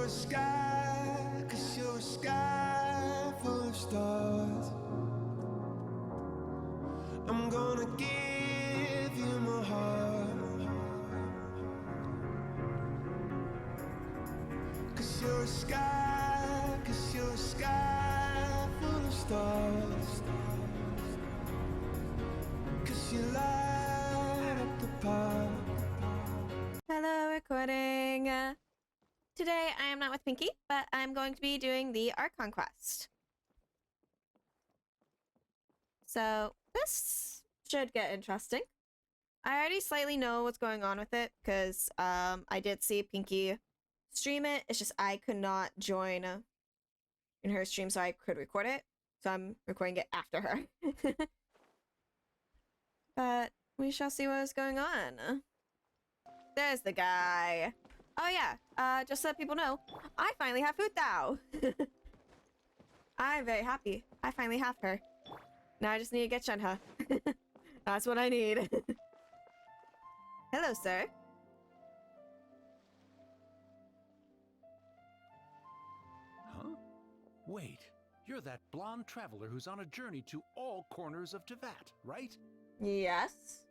a sky, 'cause you're a sky full of stars. I'm gonna give you my heart, 'cause you're a sky, 'cause you're a sky full of stars. 'Cause you light up the park. Hello, recording. Today I am not with Pinky, but I'm going to be doing the Archon quest. So this should get interesting. I already slightly know what's going on with it because I did see Pinky stream it. It's just I could not join in her stream, so I could record it. So I'm recording it after her. But we shall see what is going on. There's the guy. Oh yeah, just so that people know, I finally have food now. I'm very happy. I finally have her. Now I just need to get Shenhe. That's what I need. Hello, sir. Huh? Wait, you're that blonde traveler who's on a journey to all corners of Teyvat, right? Yes.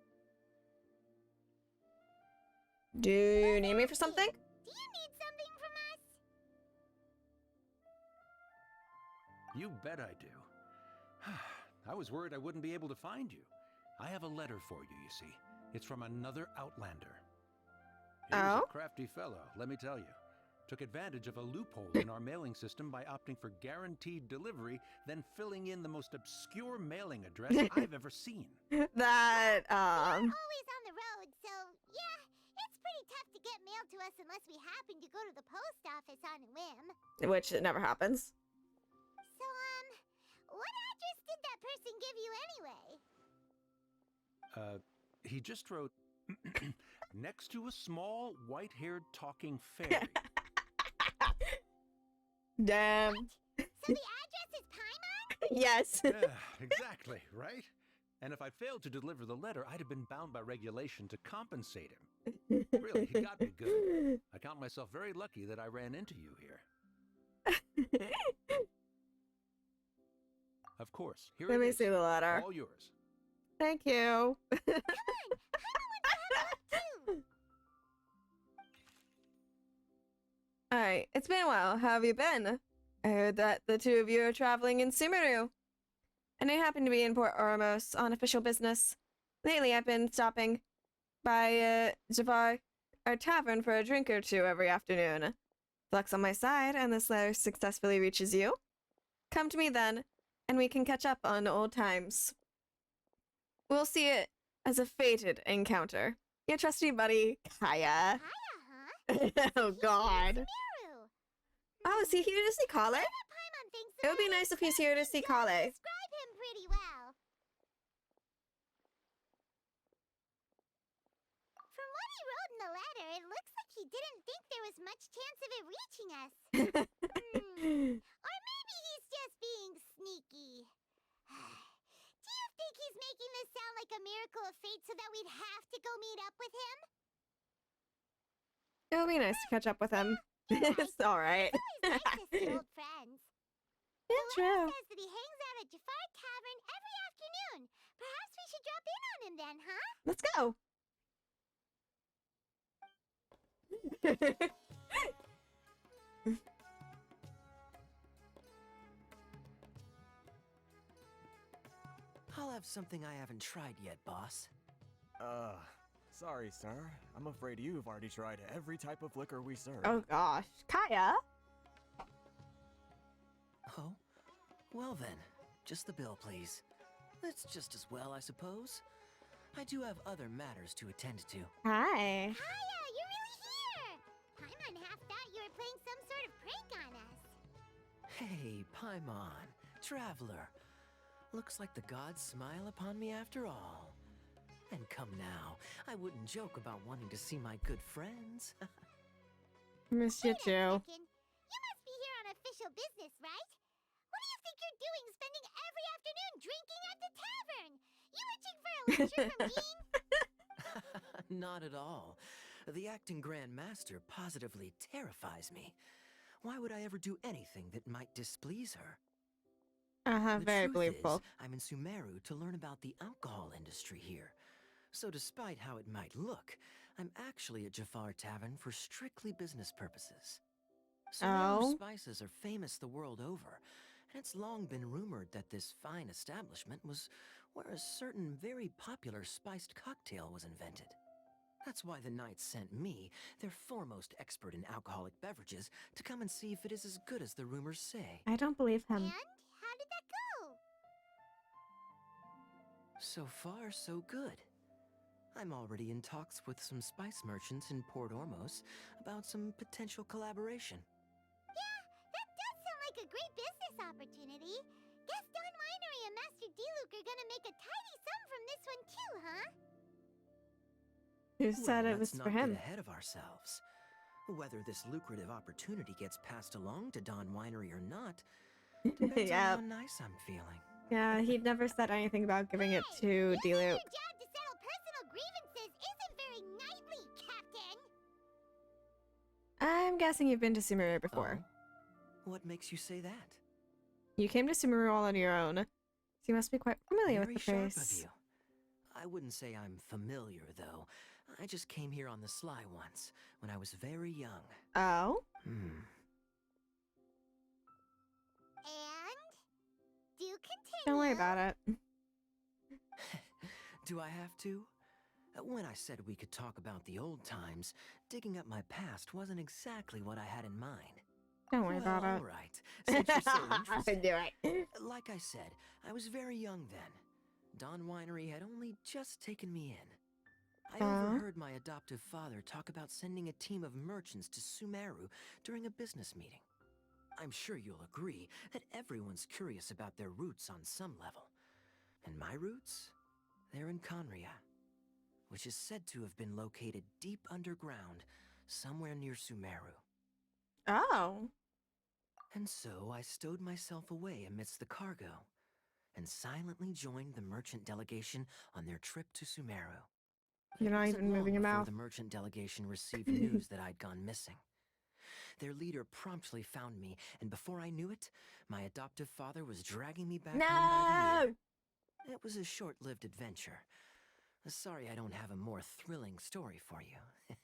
Do you need me for something? Do you need something from us? You bet I do. I was worried I wouldn't be able to find you. I have a letter for you, you see. It's from another Outlander. He was a crafty fellow, let me tell you. Took advantage of a loophole in our mailing system by opting for guaranteed delivery, then filling in the most obscure mailing address I've ever seen. That, We're always on the road, so yeah, it's pretty tough to get mail to us unless we happen to go to the post office on a whim. which it never happens. So, what address did that person give you anyway? He just wrote, next to a small, white-haired talking fairy. Damn. So the address is Paimon? Yes. Yeah, exactly, right? And if I failed to deliver the letter, I'd have been bound by regulation to compensate him. Really, he got me good. I count myself very lucky that I ran into you here. Of course, here Let it me is. see the letter. All yours. Thank you. Come on, Paimon wants to have luck too. Alright, it's been a while. How have you been? I heard that the two of you are traveling in Sumeru. And I happen to be in Port Ormos on official business. Lately, I've been stopping by, Javar, our tavern for a drink or two every afternoon. Luck's on my side, and this letter successfully reaches you. Come to me then, and we can catch up on old times. We'll see it as a fated encounter. Your trusty buddy, Kaya. Hiya, huh? Oh, God. Sumeru. Oh, is he here to see Kale? I bet Paimon thinks It would be that nice if he's here to see Kale. describe him pretty well. From what he wrote in the letter, it looks like he didn't think there was much chance of it reaching us. Or maybe he's just being sneaky. Do you think he's making this sound like a miracle of fate so that we'd have to go meet up with him? It would be nice to catch up with him. It's alright. It's always nice to see old friends. Yeah, The true. letter says that he hangs out at Jafar Tavern every afternoon. Perhaps we should drop in on him then, huh? Let's go. I'll have something I haven't tried yet, boss. Sorry, sir. I'm afraid you've already tried every type of liquor we serve. Oh gosh. Kaya? Oh? Well then, just the bill, please. That's just as well, I suppose. I do have other matters to attend to. Hi. Hiya, you're really here! Paimon half thought you were playing some sort of prank on us. Hey, Paimon, traveler. Looks like the gods smile upon me after all. And come now, I wouldn't joke about wanting to see my good friends. Miss you Wait a too. second. You must be here on official business, right? What do you think you're doing spending every afternoon drinking at the tavern? You itching for a lecture from Dean? Not at all. The acting Grand Master positively terrifies me. Why would I ever do anything that might displease her? Uh-huh, The very truth believable. is, I'm in Sumeru to learn about the alcohol industry here. So despite how it might look, I'm actually at Jafar Tavern for strictly business purposes. Sumeru Oh? spices are famous the world over, and it's long been rumored that this fine establishment was where a certain very popular spiced cocktail was invented. That's why the Knights sent me, their foremost expert in alcoholic beverages, to come and see if it is as good as the rumors say. I don't believe And him. how did that go? So far, so good. I'm already in talks with some spice merchants in Port Ormos about some potential collaboration. Yeah, that does sound like a great business opportunity. Guess Don Winery and Master D-Luke are gonna make a tidy sum from this one too, huh? Who said Well, it was let's for not get him? ahead of ourselves. Whether this lucrative opportunity gets passed along to Don Winery or not depends on Yeah. how nice I'm feeling. Yeah, he never said anything about giving it to Using D-Luke. your job to settle personal grievances isn't very knightly, Captain. I'm guessing you've been to Sumeru before. Oh? What makes you say that? You came to Sumeru all on your own, so you must be quite familiar Very with the sharp of place. you. I wouldn't say I'm familiar, though. I just came here on the sly once, when I was very young. Oh? Hmm. And do continue. Don't worry about it. Do I have to? When I said we could talk about the old times, digging up my past wasn't exactly what I had in mind. Don't worry about All it. right, since you're so I interested. knew it. Like I said, I was very young then. Don Winery had only just taken me in. I overheard my adoptive father talk about sending a team of merchants to Sumeru during a business meeting. I'm sure you'll agree that everyone's curious about their roots on some level. And my roots? They're in Conria, which is said to have been located deep underground, somewhere near Sumeru. Oh. And so I stowed myself away amidst the cargo, and silently joined the merchant delegation on their trip to Sumeru. But You're it not wasn't even moving long your before mouth. the merchant delegation received news that I'd gone missing. Their leader promptly found me, and before I knew it, my adoptive father was dragging me back home by the ear. No! It was a short-lived adventure. Sorry I don't have a more thrilling story for you.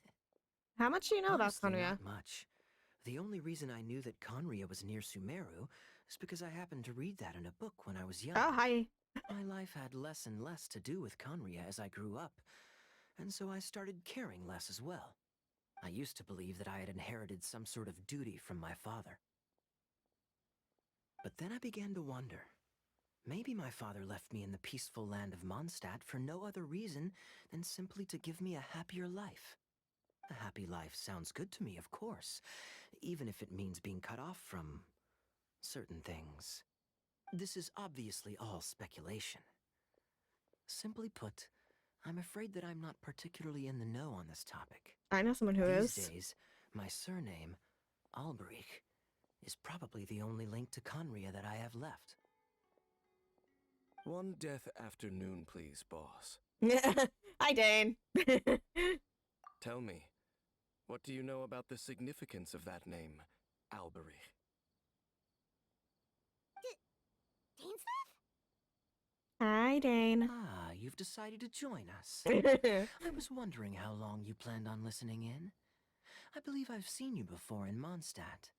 How much do you know about Honestly, Conria? not much. The only reason I knew that Conria was near Sumeru is because I happened to read that in a book when I was young. Oh, hi. My life had less and less to do with Conria as I grew up, and so I started caring less as well. I used to believe that I had inherited some sort of duty from my father. But then I began to wonder. Maybe my father left me in the peaceful land of Mondstadt for no other reason than simply to give me a happier life. A happy life sounds good to me, of course, even if it means being cut off from certain things. This is obviously all speculation. Simply put, I'm afraid that I'm not particularly in the know on this topic. I know someone who These is. days, my surname, Alberich, is probably the only link to Conria that I have left. One death afternoon, please, boss. Hi, Dane. Tell me, what do you know about the significance of that name, Alberich? Dainsleif? Hi, Dane. Ah, you've decided to join us. Oh, I was wondering how long you planned on listening in. I believe I've seen you before in Mondstadt.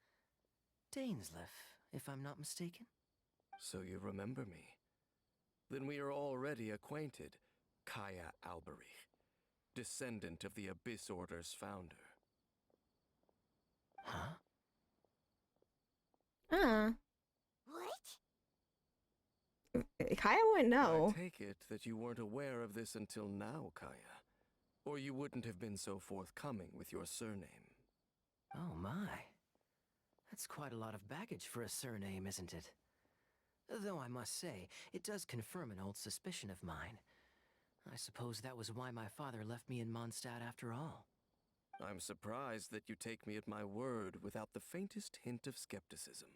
Dainsleif, if I'm not mistaken. So you remember me. Then we are already acquainted, Kaya Alberich, descendant of the Abyss Order's founder. Huh? What? Kaya wouldn't know. I take it that you weren't aware of this until now, Kaya. Or you wouldn't have been so forthcoming with your surname. Oh my. That's quite a lot of baggage for a surname, isn't it? Though I must say, it does confirm an old suspicion of mine. I suppose that was why my father left me in Mondstadt after all. I'm surprised that you take me at my word without the faintest hint of skepticism.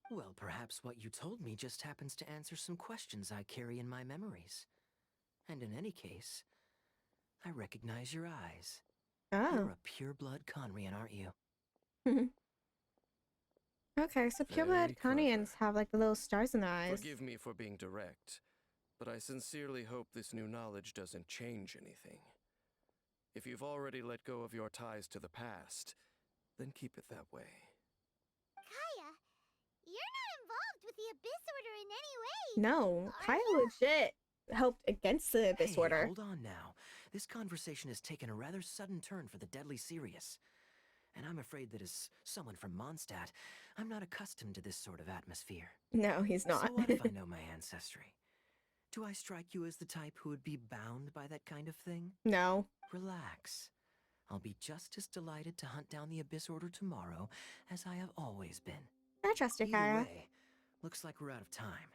Well, perhaps what you told me just happens to answer some questions I carry in my memories. And in any case, I recognize your eyes. Oh. You're a pure-blood Conrian, aren't you? Okay, so Very pureblood clever. Kanians have like the little stars in their eyes. Forgive me for being direct, but I sincerely hope this new knowledge doesn't change anything. If you've already let go of your ties to the past, then keep it that way. Kaya, you're not involved with the Abyss Order in any way. No, Are Kaya you? legit helped against the Abyss Hey, Order. hold on now. This conversation has taken a rather sudden turn for the deadly serious. And I'm afraid that as someone from Mondstadt, I'm not accustomed to this sort of atmosphere. No, he's not. So what if I know my ancestry? Do I strike you as the type who would be bound by that kind of thing? No. Relax. I'll be just as delighted to hunt down the Abyss Order tomorrow as I have always been. I trust you, Either Kaya. way, looks like we're out of time.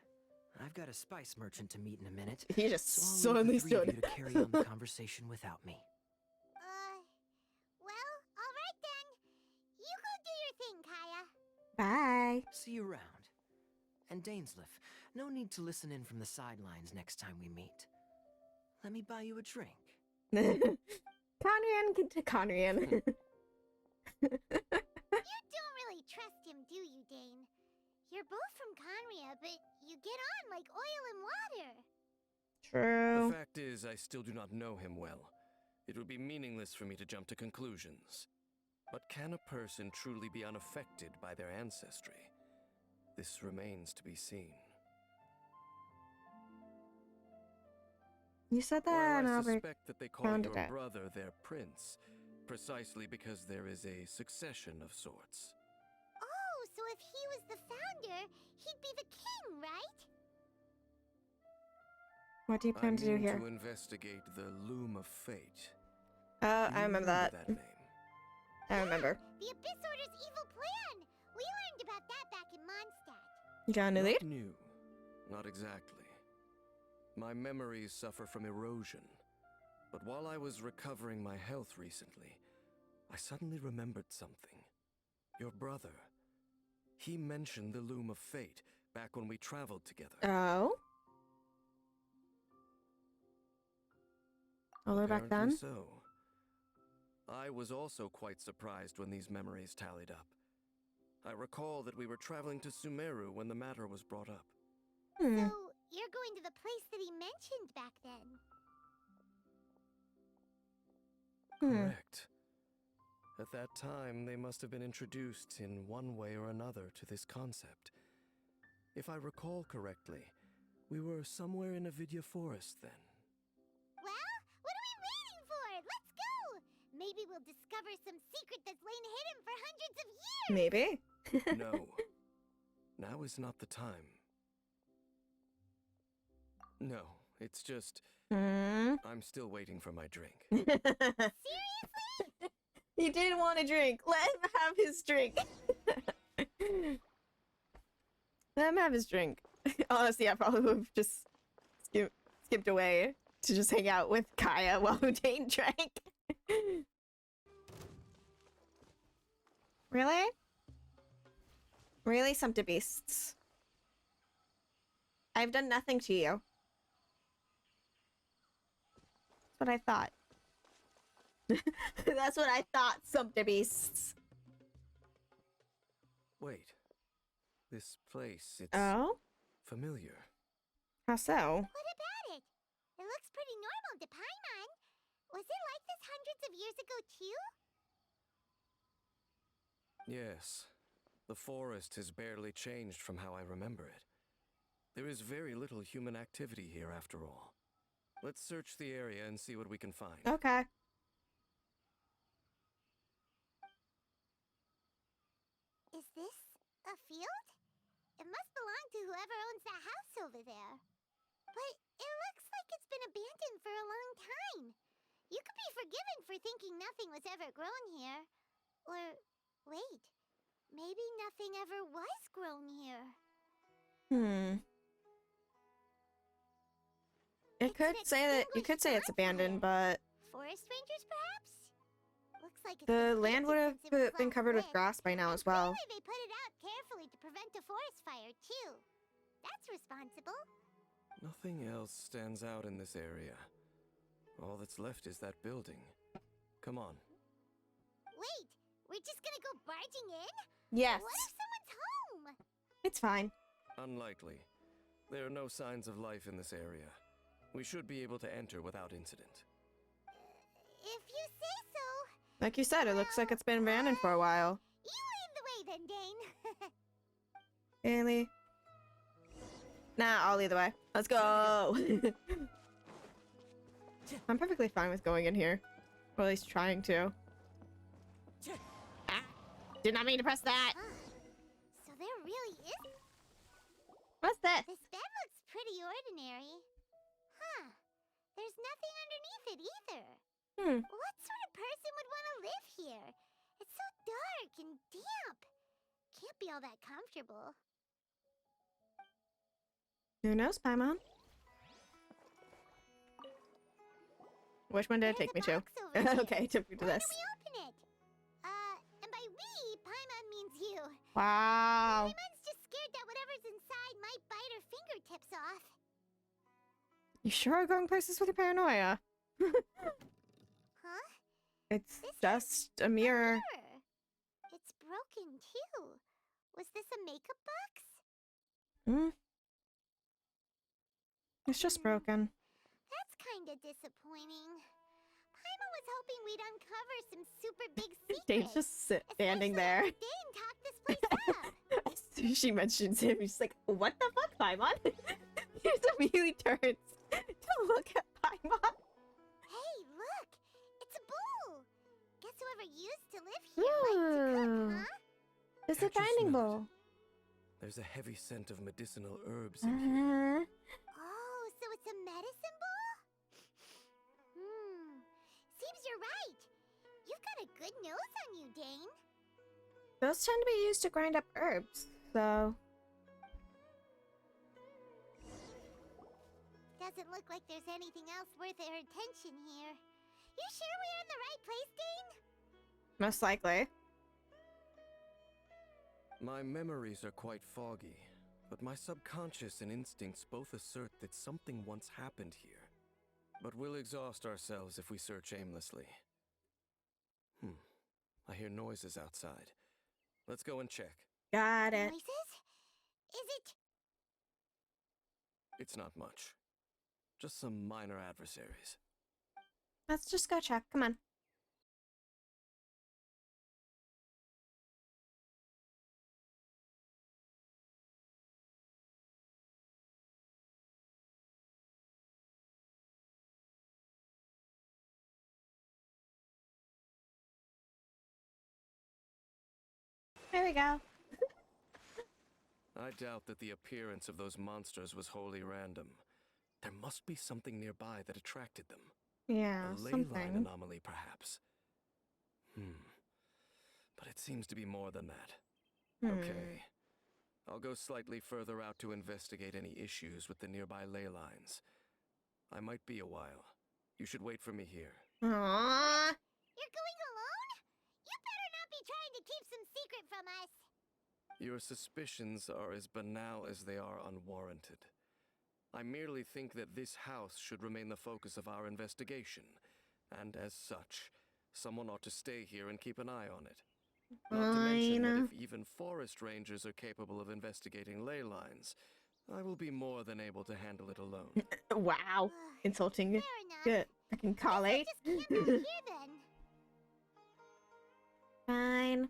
I've got a spice merchant to meet in a minute, He just so I'll suddenly leave the three of stood. you to carry on the conversation without me. Well, alright then. You go do your thing, Kaya. Bye. See you around. And Dainsleif, no need to listen in from the sidelines next time we meet. Let me buy you a drink. Conrian to Conrian. You don't really trust him, do you, Dane? You're both from Conria, but you get on like oil and water. True. The fact is, I still do not know him well. It would be meaningless for me to jump to conclusions. But can a person truly be unaffected by their ancestry? This remains to be seen. You said that, While and I Albert. suspect that they call founded your it. brother their prince, precisely because there is a succession of sorts. Oh, so if he was the founder, he'd be the king, right? What do you plan to do mean here? to investigate the Loom of Fate. I Do you remember that. name? I remember. The Abyss Order's evil plan! We learned about that back in Mondstadt. You got a new lead? Not new. Not exactly. My memories suffer from erosion. But while I was recovering my health recently, I suddenly remembered something. Your brother. He mentioned the Loom of Fate back when we traveled together. Oh? All the way back Apparently then? so. I was also quite surprised when these memories tallied up. I recall that we were traveling to Sumeru when the matter was brought up. Hmm. So, you're going to the place that he mentioned back then. Correct. At that time, they must have been introduced in one way or another to this concept. If I recall correctly, we were somewhere in Avidya Forest then. Well, what are we waiting for? Let's go! Maybe we'll discover some secret that's lain hidden for hundreds of years! Maybe. No. Now is not the time. No, it's just, Hmm. I'm still waiting for my drink. Seriously? He didn't want a drink. Let him have his drink. Let him have his drink. Honestly, I probably would have just skipped away to just hang out with Kaya while Dane drank. Really? Really, Sumpter Beasts? I've done nothing to you. That's what I thought. That's what I thought, Sumpter Beasts. Wait. This place, it's Oh? familiar. How so? What about it? It looks pretty normal to Paimon. Was it like this hundreds of years ago, too? Yes. The forest has barely changed from how I remember it. There is very little human activity here after all. Let's search the area and see what we can find. Okay. Is this a field? It must belong to whoever owns that house over there. But it looks like it's been abandoned for a long time. You could be forgiven for thinking nothing was ever grown here. Or, wait, maybe nothing ever was grown here. Hmm. It It's could an say that you could say it's extinguished abandoned, bonfire. but Forest rangers, perhaps? Looks like it's the been land painted would have since it was been last covered with lit. grass by now And as well. clearly they put it out carefully to prevent a forest fire, too. That's responsible. Nothing else stands out in this area. All that's left is that building. Come on. Wait, we're just gonna go barging in? Yes. What if someone's home? It's fine. Unlikely. There are no signs of life in this area. We should be able to enter without incident. If you say so. Like you said, it looks like it's been abandoned for a while. You lead the way then, Dane. Really? Nah, I'll lead the way. Let's go! I'm perfectly fine with going in here. Or at least trying to. Ah, did not mean to press that! So there really is. What's this? This bed looks pretty ordinary. Huh. There's nothing underneath it either. What sort of person would want to live here? It's so dark and damp. Can't be all that comfortable. Who knows, Paimon? Which one did it There's take a me to? box over there. Okay, it took me to Why this. don't we open it? And by we, Paimon means you. Wow. Paimon's just scared that whatever's inside might bite her fingertips off. You sure are going places with your paranoia. Huh? It's This is just a mirror. Mirror. It's broken too. Was this a makeup box? Hmm. It's just broken. That's kinda disappointing. Paimon was hoping we'd uncover some super big secrets. Dane's just standing Especially there. after Dane talked this place up. As soon as she mentions him, he's like, what the fuck, Paimon? He just immediately turns to look at Paimon. Hey, look! It's a bowl! Guess whoever used to live here liked to Ooh. cook, huh? It's a Can't you grinding smell it? bowl. There's a heavy scent of medicinal herbs in here. Oh, so it's a medicine bowl? Seems you're right. You've got a good nose on you, Dane. Those tend to be used to grind up herbs, so... Doesn't look like there's anything else worth our attention here. You sure we're in the right place, Dane? Most likely. My memories are quite foggy, but my subconscious and instincts both assert that something once happened here. But we'll exhaust ourselves if we search aimlessly. I hear noises outside. Let's go and check. Got it. Noises? Is it? It's not much. Just some minor adversaries. Let's just go check. Come on. There we go. I doubt that the appearance of those monsters was wholly random. There must be something nearby that attracted them. Yeah, A ley line something. anomaly, perhaps. But it seems to be more than that. Okay. I'll go slightly further out to investigate any issues with the nearby ley lines. I might be a while. You should wait for me here. Aww. You're going alone? You better not be trying to keep some secret from us. Your suspicions are as banal as they are unwarranted. I merely think that this house should remain the focus of our investigation, and as such, someone ought to stay here and keep an eye on it. Not to mention that Fine. if even forest rangers are capable of investigating ley lines, I will be more than able to handle it alone. Wow. Insulting. Fair enough. Good. Fucking colleague. Just camp out here then. Fine.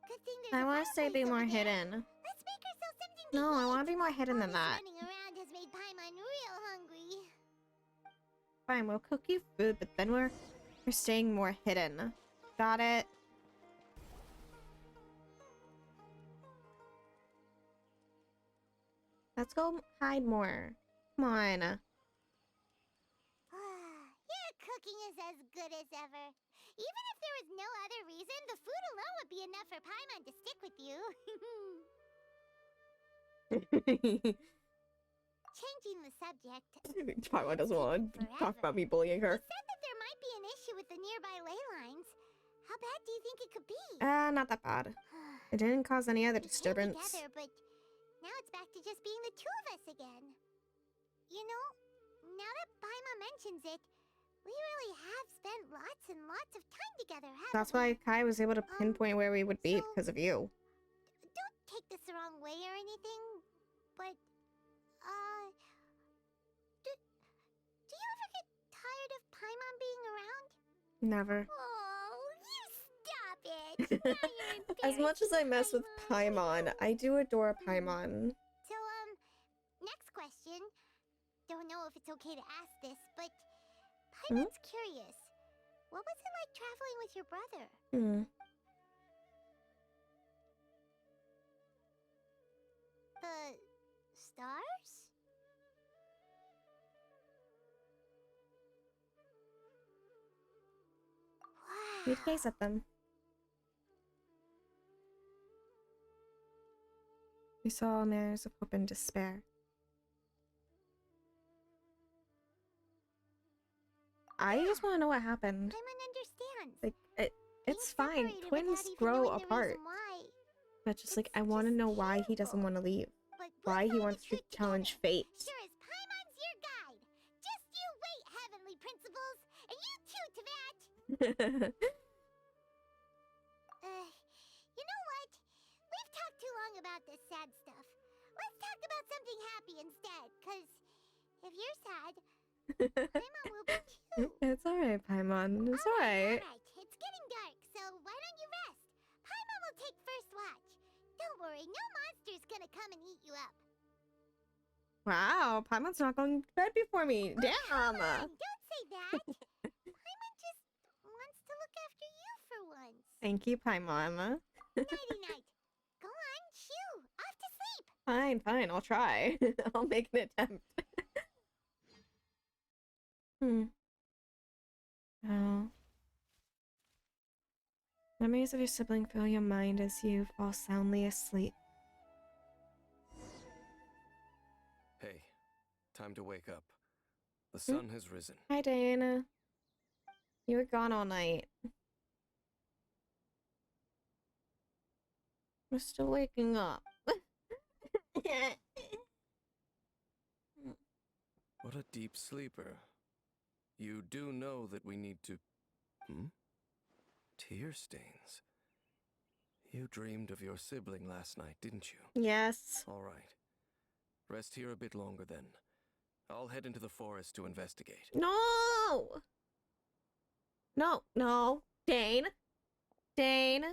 Good thing there's I a want to stay fireplace be more over there. hidden. Let's make ourselves something to No, I eat. want to be more hidden than All this that. running around has made Paimon real hungry. Fine, we'll cook you food, but then we're staying more hidden. Got it? Let's go hide more. Come on. Your cooking is as good as ever. Even if there was no other reason, the food alone would be enough for Paimon to stick with you. Changing the subject. Paimon doesn't want to talk about me bullying You her. said that there might be an issue with the nearby ley lines. How bad do you think it could be? Not that bad. It didn't cause any other We came disturbance. together, but now it's back to just being the two of us again. You know, now that Paimon mentions it, we really have spent lots and lots of time together, haven't That's we? why Kai was able to pinpoint where we would be so- because of you. Don't take this the wrong way or anything, but, do you ever get tired of Paimon being around? Never. Oh, you stop it! Now you're As much as I mess with Paimon. Paimon, I do adore Paimon. So, next question. Don't know if it's okay to ask this, but Paimon's curious. What was it like traveling with your brother? Hmm. The stars? You'd Wow. gaze at them. We saw mirrors of hope and despair. I just want to know what happened. Paimon understands. Like, it's Being fine. separated Twins without even grow knowing the apart. reason why. But just like, It's I want to just know why he doesn't terrible. want to leave. But Why we'll he find wants the to truth challenge together. fate. Sure as Paimon's your guide. Just you wait, heavenly principles, and you too, Teyvat. You know what? We've talked too long about this sad stuff. Let's talk about something happy instead, cause if you're sad, Paimon will be too. It's alright, Paimon. It's alright. Alright, it's getting dark, so why don't you rest? Paimon will take first watch. Don't worry, no monster's gonna come and eat you up. Wow, Paimon's not going to bed before me. Damn! Come on, don't say that. Paimon just wants to look after you for once. Thank you, Paimon. Nighty-night. Go on, shoo, off to sleep. Fine, fine, I'll try. I'll make an attempt. Oh. Memories of your sibling fill your mind as you fall soundly asleep. Hey, time to wake up. The sun has risen. Hi, Diana. You were gone all night. We're still waking up. What a deep sleeper. You do know that we need to... Tear stains. You dreamed of your sibling last night, didn't you? Yes. All right. Rest here a bit longer then. I'll head into the forest to investigate. No! No, no. Dane? Dane?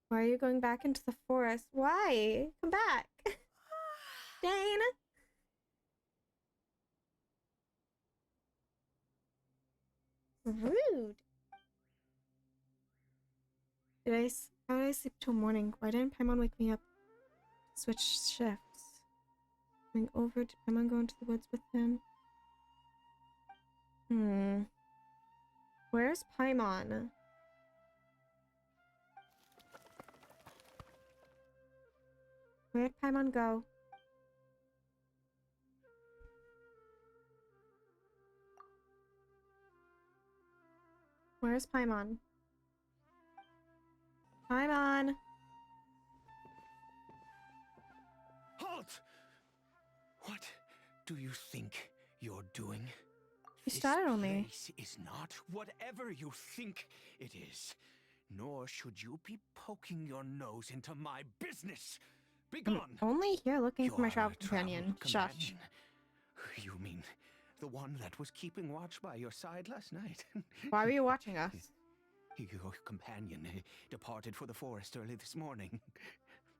Why are you going back into the forest? Why? Come back. Dane? Rude. How did I sleep till morning? Why didn't Paimon wake me up? Switch shifts. Going over, did Paimon go into the woods with him? Where's Paimon? Where'd Paimon go? Where's Paimon? Paimon! Halt! What do you think you're doing? You startled me. This place is not whatever you think it is. Nor should you be poking your nose into my business. Be I'm gone. only here looking for my You're a travel companion. Shush. companion. You mean the one that was keeping watch by your side last night? Why were you watching us? Your companion departed for the forest early this morning.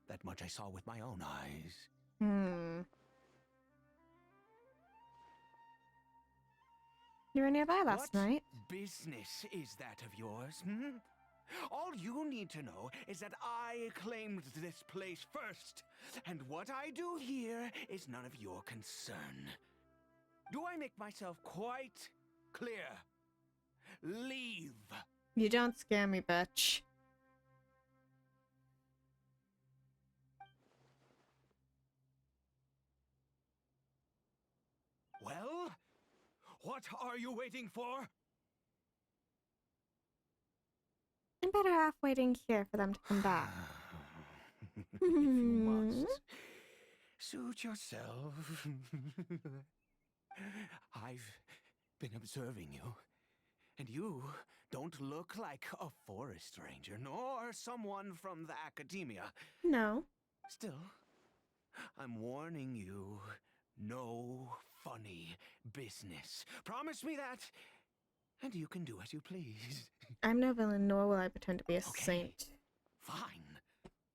That much I saw with my own eyes. You were nearby last What night. business is that of yours? Hmm? All you need to know is that I claimed this place first, and what I do here is none of your concern. Do I make myself quite clear? Leave. You don't scare me, bitch. Well, what are you waiting for? I'm better off waiting here for them to come back. If you must, suit yourself. I've been observing you, and you don't look like a forest ranger, nor someone from the academia. No. Still, I'm warning you. No funny business. Promise me that, and you can do as you please. I'm no villain, nor will I pretend to be a saint. Fine.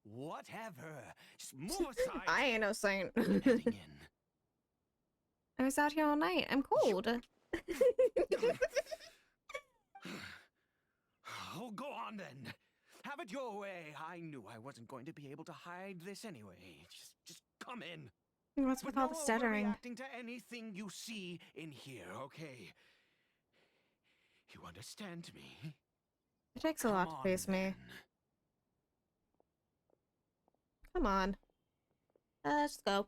Whatever. Just move aside. I ain't no saint. I'm heading in. I was out here all night. I'm cold. Oh, go on then. Have it your way. I knew I wasn't going to be able to hide this anyway. Just come in. What's with all the stuttering? Reacting to anything you see in here, okay? You understand me? It takes a lot to face me. Come on. Let's go.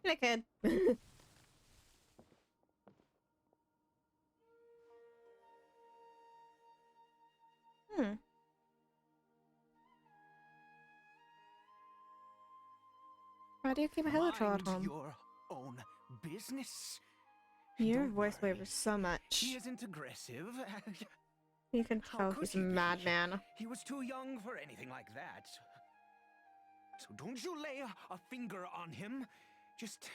Hey, kid. Why do you keep a helitrol at home? Your own business. Your Don't voice worry. wavers so much. He isn't aggressive. You can How tell could he's a he be? madman. He was too young for anything like that. So don't you lay a finger on him. Just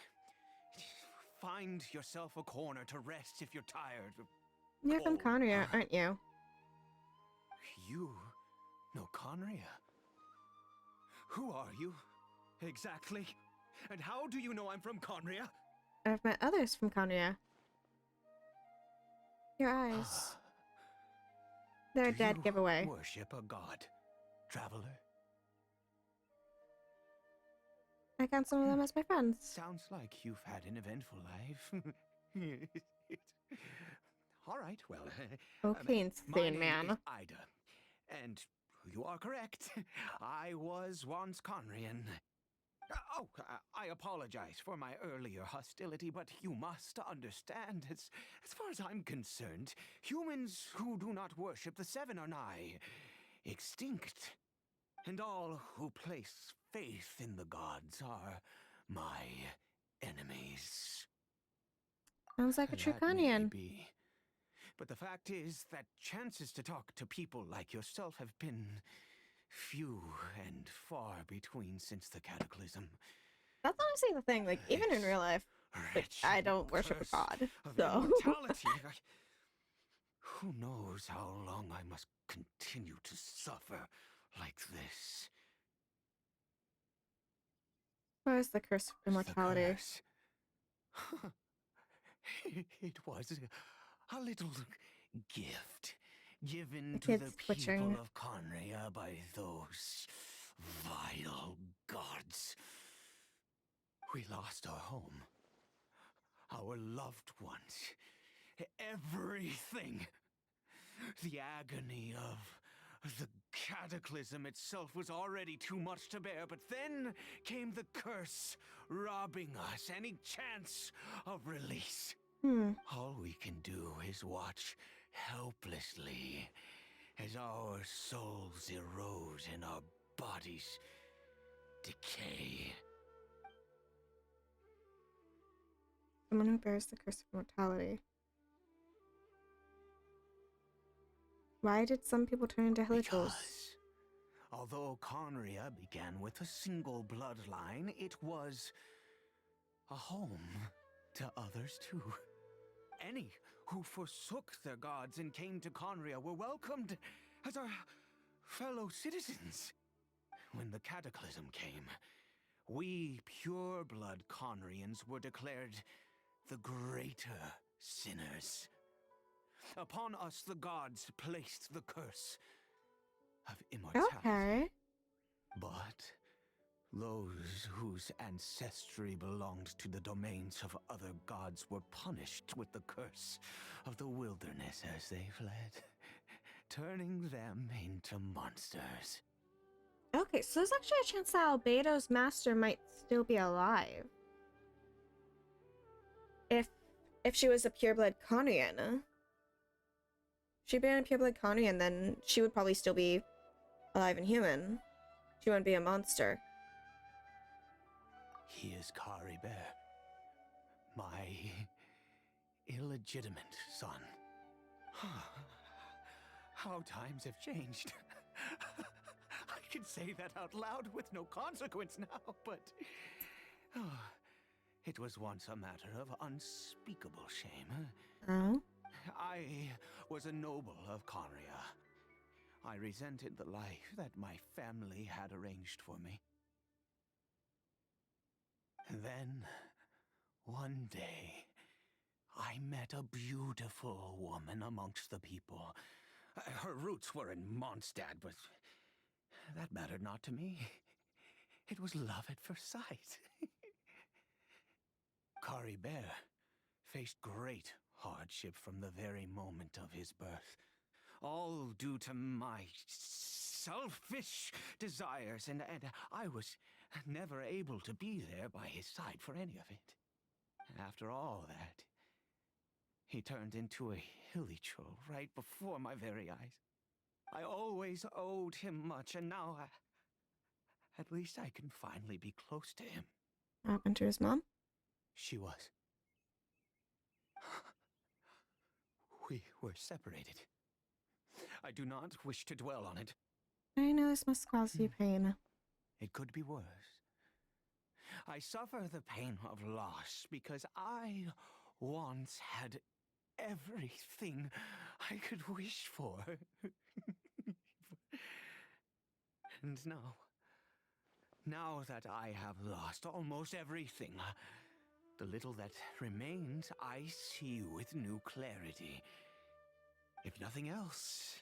find yourself a corner to rest if you're tired. You're from Cold, Conria, huh? aren't you? You know Conria? Who are you? Exactly. And how do you know I'm from Conria? I've met others from Conria. Your eyes. They're a Do dead you giveaway. Worship a god, traveler. I count some of them as my friends. Sounds like you've had an eventful life. All right, well. Okay, my insane name man. is Ida, and you are correct. I was once Conrian. I apologize for my earlier hostility, but you must understand, as far as I'm concerned, humans who do not worship the Seven are nigh extinct. And all who place faith in the gods are my enemies. Sounds like a true That may Conrian. be. But the fact is that chances to talk to people like yourself have been few and far between since the cataclysm. That's honestly the thing. Like, even in real life, like, I don't worship a Curse god. of So. immortality. Who knows how long I must continue to suffer like this? Where's the curse of The immortality? curse. It was a little gift given The to the kid's people twitching. of Conria by those vile gods. We lost our home, our loved ones, everything. The agony of the cataclysm itself was already too much to bear, but then came the curse, robbing us any chance of release. All we can do is watch helplessly as our souls erode and our bodies decay. Someone who bears the curse of immortality. Why did some people turn into helitrolls? Because although Conria began with a single bloodline, it was a home to others too. Any who forsook their gods and came to Conria were welcomed as our fellow citizens. When the cataclysm came, we pure-blood Conrians were declared the greater sinners. Upon us, the gods placed the curse of immortality. Okay. But those whose ancestry belonged to the domains of other gods were punished with the curse of the wilderness as they fled, turning them into monsters. Okay, so there's actually a chance that Albedo's master might still be alive. If she was a pureblood Conrian. If she'd been a pureblood Conrian, then she would probably still be alive and human. She wouldn't be a monster. He is Kari Bear, my illegitimate son. How times have changed. can say that out loud with no consequence now, but it was once a matter of unspeakable shame. Oh? I was a noble of Conria. I resented the life that my family had arranged for me. Then, one day, I met a beautiful woman amongst the people. Her roots were in Mondstadt, but that mattered not to me. It was love at first sight. Kari Bear faced great hardship from the very moment of his birth. All due to my selfish desires, and I was never able to be there by his side for any of it. After all that, he turned into a hilly troll right before my very eyes. I always owed him much, and now at least I can finally be close to him. What happened to his mom? She was. We were separated. I do not wish to dwell on it. I know this must cause you pain. It could be worse. I suffer the pain of loss because I once had everything I could wish for. And now that I have lost almost everything, the little that remains I see with new clarity. If nothing else,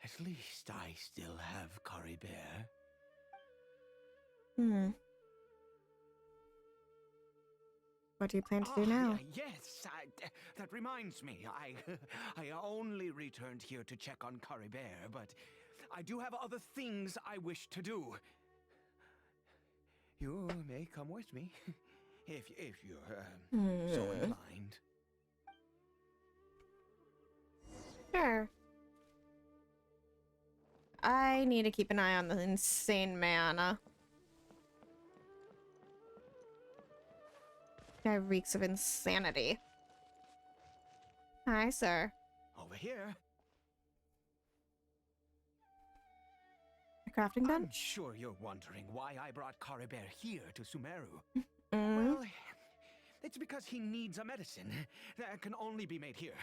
at least I still have Kari Bear. What do you plan to do now? Yes, that reminds me. I only returned here to check on Kari Bear, but I do have other things I wish to do. You may come with me, if you're so inclined. Sure. I need to keep an eye on the insane man. Guy reeks of insanity. Hi, sir. Over here. A crafting I'm bench? sure you're wondering why I brought Kari Bear here to Sumeru. Mm. Well, it's because he needs a medicine that can only be made here.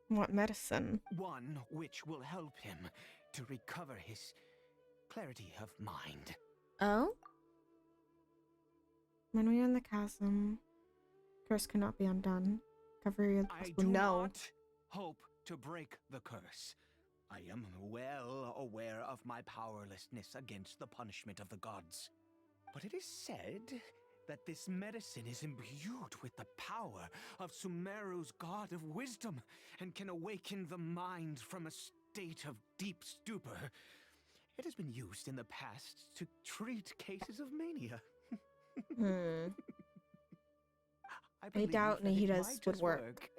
What medicine? One which will help him to recover his clarity of mind. Oh? When we are in the chasm, curse cannot be undone. Cover your I possible do no. not hope to break the curse. I am well aware of my powerlessness against the punishment of the gods. But it is said that this medicine is imbued with the power of Sumeru's god of wisdom and can awaken the mind from a state of deep stupor. It has been used in the past to treat cases of mania. I believe doubt that it Nahida's might would just work.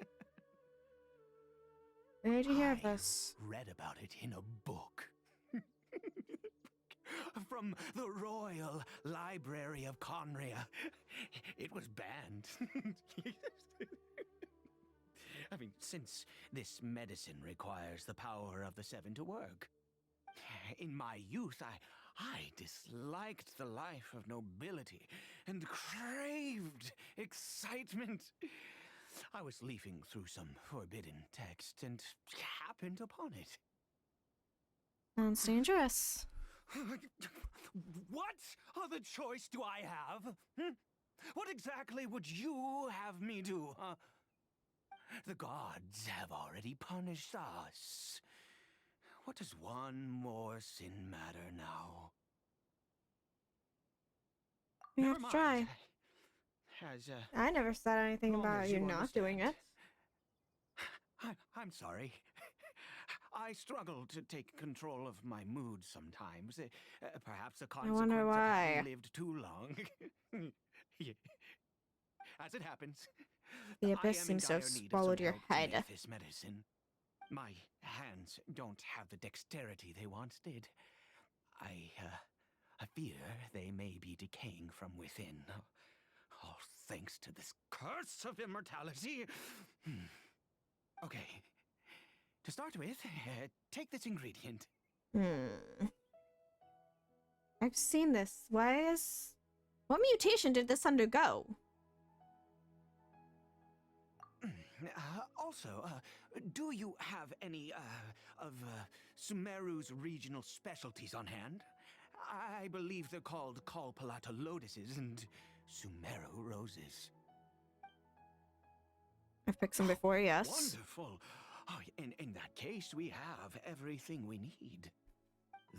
Where did you hear of this? Read about it in a book. From the Royal Library of Conria. It was banned. I mean, since this medicine requires the power of the Seven to work. In my youth, I disliked the life of nobility and craved excitement. I was leafing through some forbidden text and happened upon it. Sounds dangerous. What other choice do I have? What exactly would you have me do? The gods have already punished us. What does one more sin matter now? We Never have to try. mind. As I never said anything long about as you you not doing it. understand. I'm sorry. I struggle to take control of my mood sometimes. Perhaps a consequence wonder of why. having lived too long. Yeah. As it happens, The I abyss am in seems to have dire need of swallowed some your help to head. make this medicine. My hands don't have the dexterity they once did. I fear they may be decaying from within. All thanks to this curse of immortality. Okay. To start with, take this ingredient. I've seen this. What mutation did this undergo? Also, do you have any, of Sumeru's regional specialties on hand? I believe they're called Kalpalata lotuses and Sumeru roses. I've picked some before, yes. Wonderful. Oh, in that case, we have everything we need.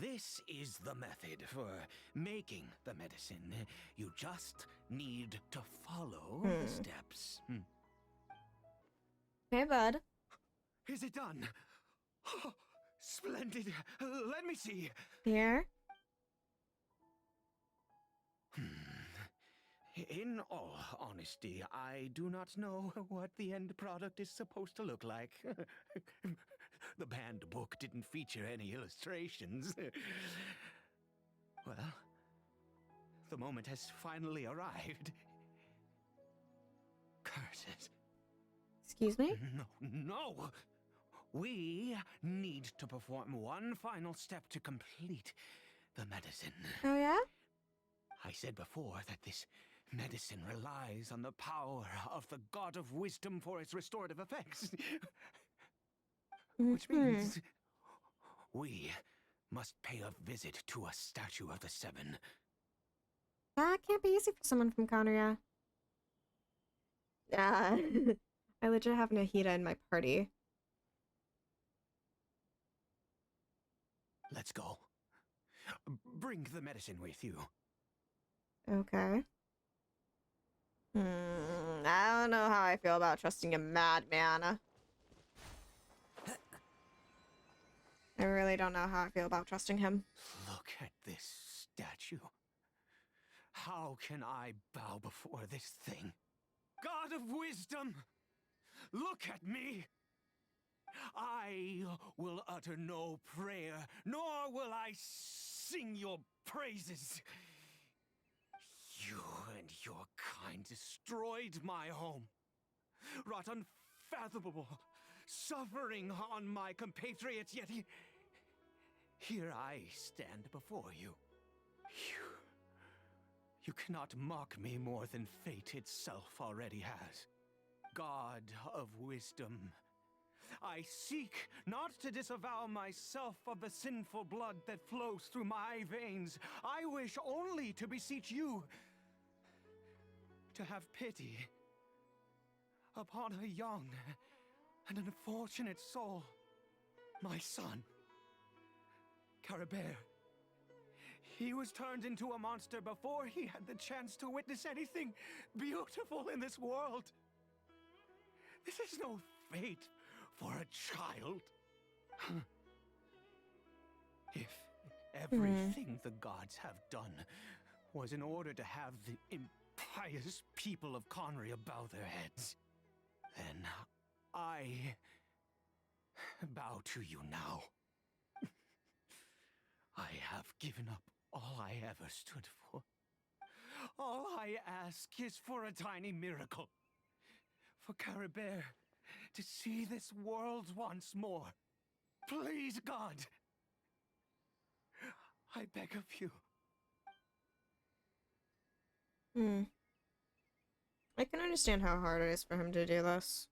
This is the method for making the medicine. You just need to follow the steps. Hey, bud. Is it done? Oh, splendid. Let me see. Here. In all honesty, I do not know what the end product is supposed to look like. The banned book didn't feature any illustrations. Well, the moment has finally arrived. Curses. Excuse me? No! We need to perform one final step to complete the medicine. Oh, yeah? I said before that this medicine relies on the power of the God of Wisdom for its restorative effects. Which means we must pay a visit to a statue of the Seven. That can't be easy for someone from Conria. Yeah. I legit have Nahida in my party. Let's go. Bring the medicine with you. Okay. I don't know how I feel about trusting a madman. I really don't know how I feel about trusting him. Look at this statue. How can I bow before this thing? God of Wisdom, look at me. I will utter no prayer, nor will I sing your praises. You and your kind destroyed my home, wrought unfathomable suffering on my compatriots, yet here I stand before you. You cannot mock me more than fate itself already has. God of Wisdom, I seek not to disavow myself of the sinful blood that flows through my veins. I wish only to beseech you to have pity upon a young and unfortunate soul, my son, Caribert. He was turned into a monster before he had the chance to witness anything beautiful in this world. This is no fate for a child. If everything the gods have done was in order to have the impious people of Conria bow their heads, then I bow to you now. I have given up all I ever stood for. All I ask is for a tiny miracle. For Caribert to see this world once more. Please, God. I beg of you. I can understand how hard it is for him to do this.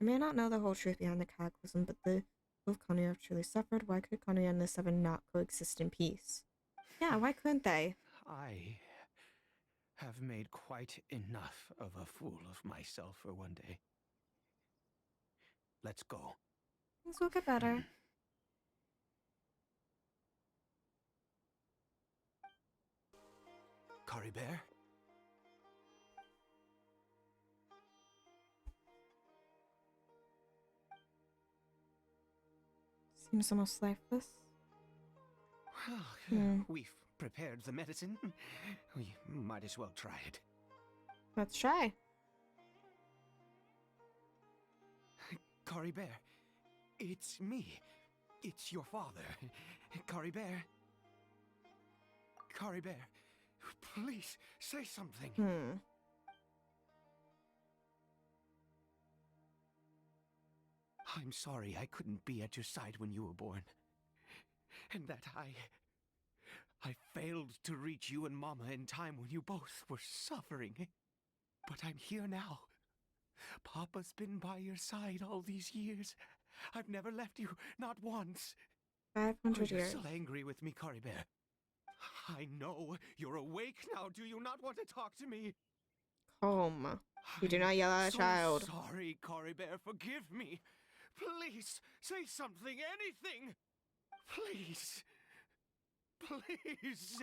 I may not know the whole truth behind the cataclysm, but the people of Conria have truly suffered. Why could Conria and the Seven not coexist in peace? Yeah, why couldn't they? I have made quite enough of a fool of myself for one day. Let's go. Things will get better. Caribert? Seems almost lifeless. Well, we've prepared the medicine. We might as well try it. Let's try. Caribert, it's me. It's your father. Caribert. Caribert, please say something. I'm sorry I couldn't be at your side when you were born. And that I failed to reach you and Mama in time when you both were suffering. But I'm here now. Papa's been by your side all these years. I've never left you, not once. 500 You're years. still angry with me, Cory Bear. I know. You're awake now. Do you not want to talk to me? Calm. You do not yell at a so child. Sorry, Cory Bear. Forgive me. Please, say something, anything. Please. Please.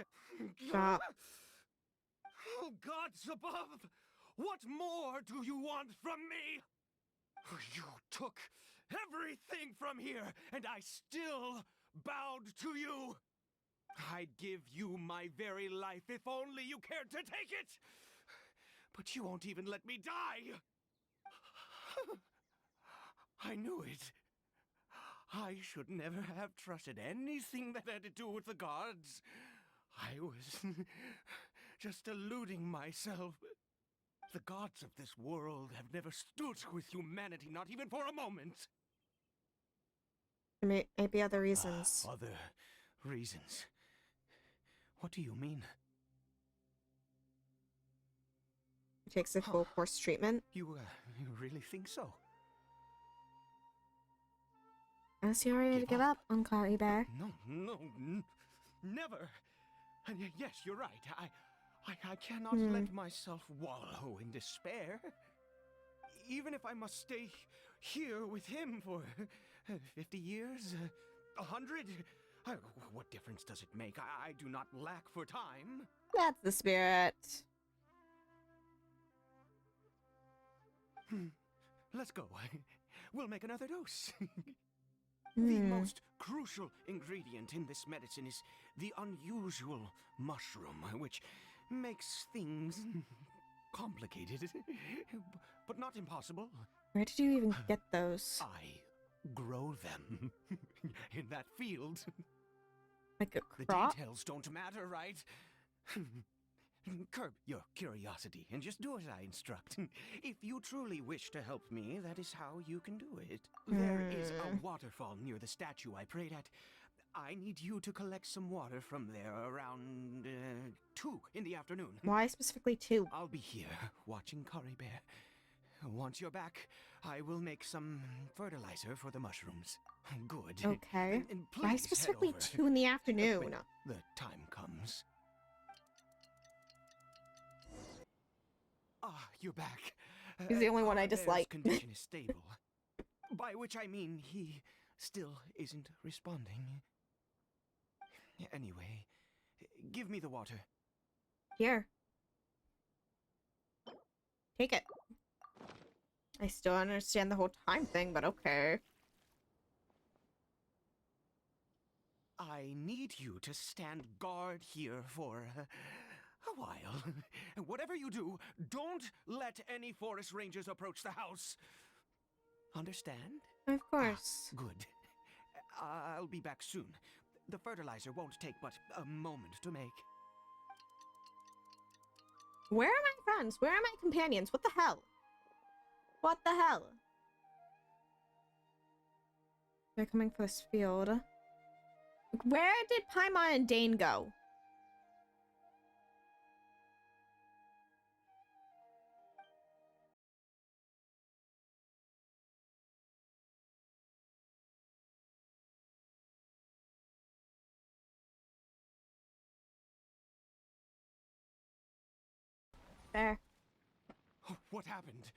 Stop. Oh, gods above! What more do you want from me? You took everything from here, and I still bowed to you. I'd give you my very life if only you cared to take it. But you won't even let me die. I knew it. I should never have trusted anything that had to do with the gods. I was just deluding myself. The gods of this world have never stood with humanity, not even for a moment. There may be other reasons. Other reasons? What do you mean? He takes a full course treatment. You really think so? Is he ready to give up on Cory Bear? No, never. And yes, you're right. I cannot let myself wallow in despair. Even if I must stay here with him for 50 years, 100, what difference does it make? I do not lack for time. That's the spirit. Let's go. We'll make another dose. The most crucial ingredient in this medicine is the unusual mushroom, which makes things complicated, but not impossible. Where did you even get those? I grow them in that field. Like a The crop? details don't matter, right? Curb your curiosity and just do as I instruct. If you truly wish to help me, that is how you can do it. There is a waterfall near the statue I prayed at. I need you to collect some water from there around 2 in the afternoon. Why specifically 2? I'll be here watching Cory Bear. Once you're back, I will make some fertilizer for the mushrooms. Good. Okay. And Why please specifically head over 2 in the afternoon? when the time comes. Ah, you're back. He's the only one I Cory Bear's dislike. condition is stable. By which I mean he still isn't responding. Anyway, give me the water. Here. Take it. I still don't understand the whole time thing, but okay. I need you to stand guard here for a while. Whatever you do, don't let any forest rangers approach the house. Understand? Of course. Good. I'll be back soon. The fertilizer won't take but a moment to make. Where are my friends? Where are my companions? What the hell? What the hell? They're coming for this field. Where did Paimon and Dane go? There. What happened?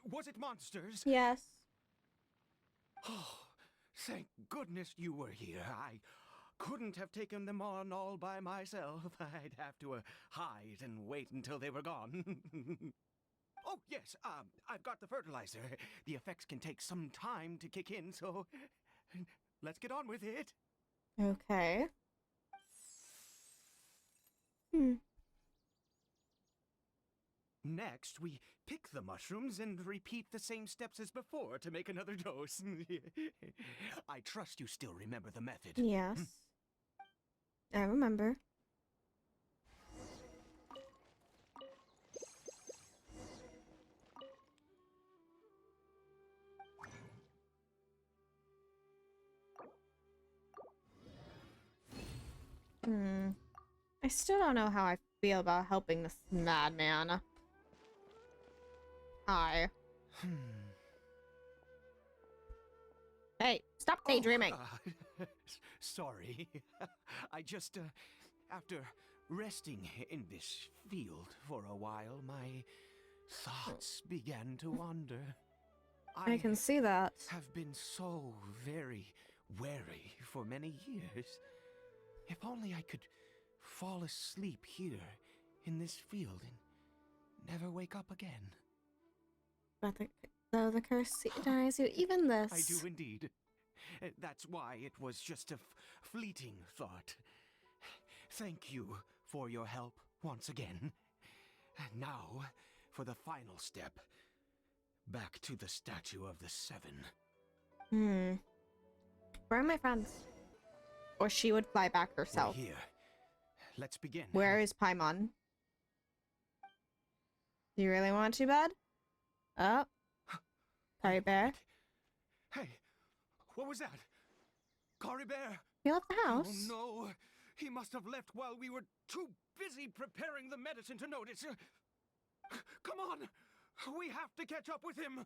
Was it monsters? Yes. Oh, thank goodness you were here. I couldn't have taken them on all by myself. I'd have to hide and wait until they were gone. Oh, yes, I've got the fertilizer. The effects can take some time to kick in, so let's get on with it. Okay. Next, we pick the mushrooms and repeat the same steps as before to make another dose. I trust you still remember the method. Yes. I remember. still don't know how I feel about helping this madman. Hi. Hey, stop daydreaming. Sorry. I just, after resting in this field for a while, my thoughts began to wander. I can see that. Have been so very wary for many years. If only I could fall asleep here in this field and never wake up again. But though the curse denies you even this. I do indeed. That's why it was just a fleeting thought. Thank you for your help once again. And now, for the final step. Back to the Statue of the Seven. Where are my friends? Or she would fly back herself. We're here. Let's begin. Where is Paimon? Do you really want to, bud? Oh. Sorry, Bear. Hey, what was that? Cory Bear! He left the house. Oh no! He must have left while we were too busy preparing the medicine to notice. Come on! We have to catch up with him!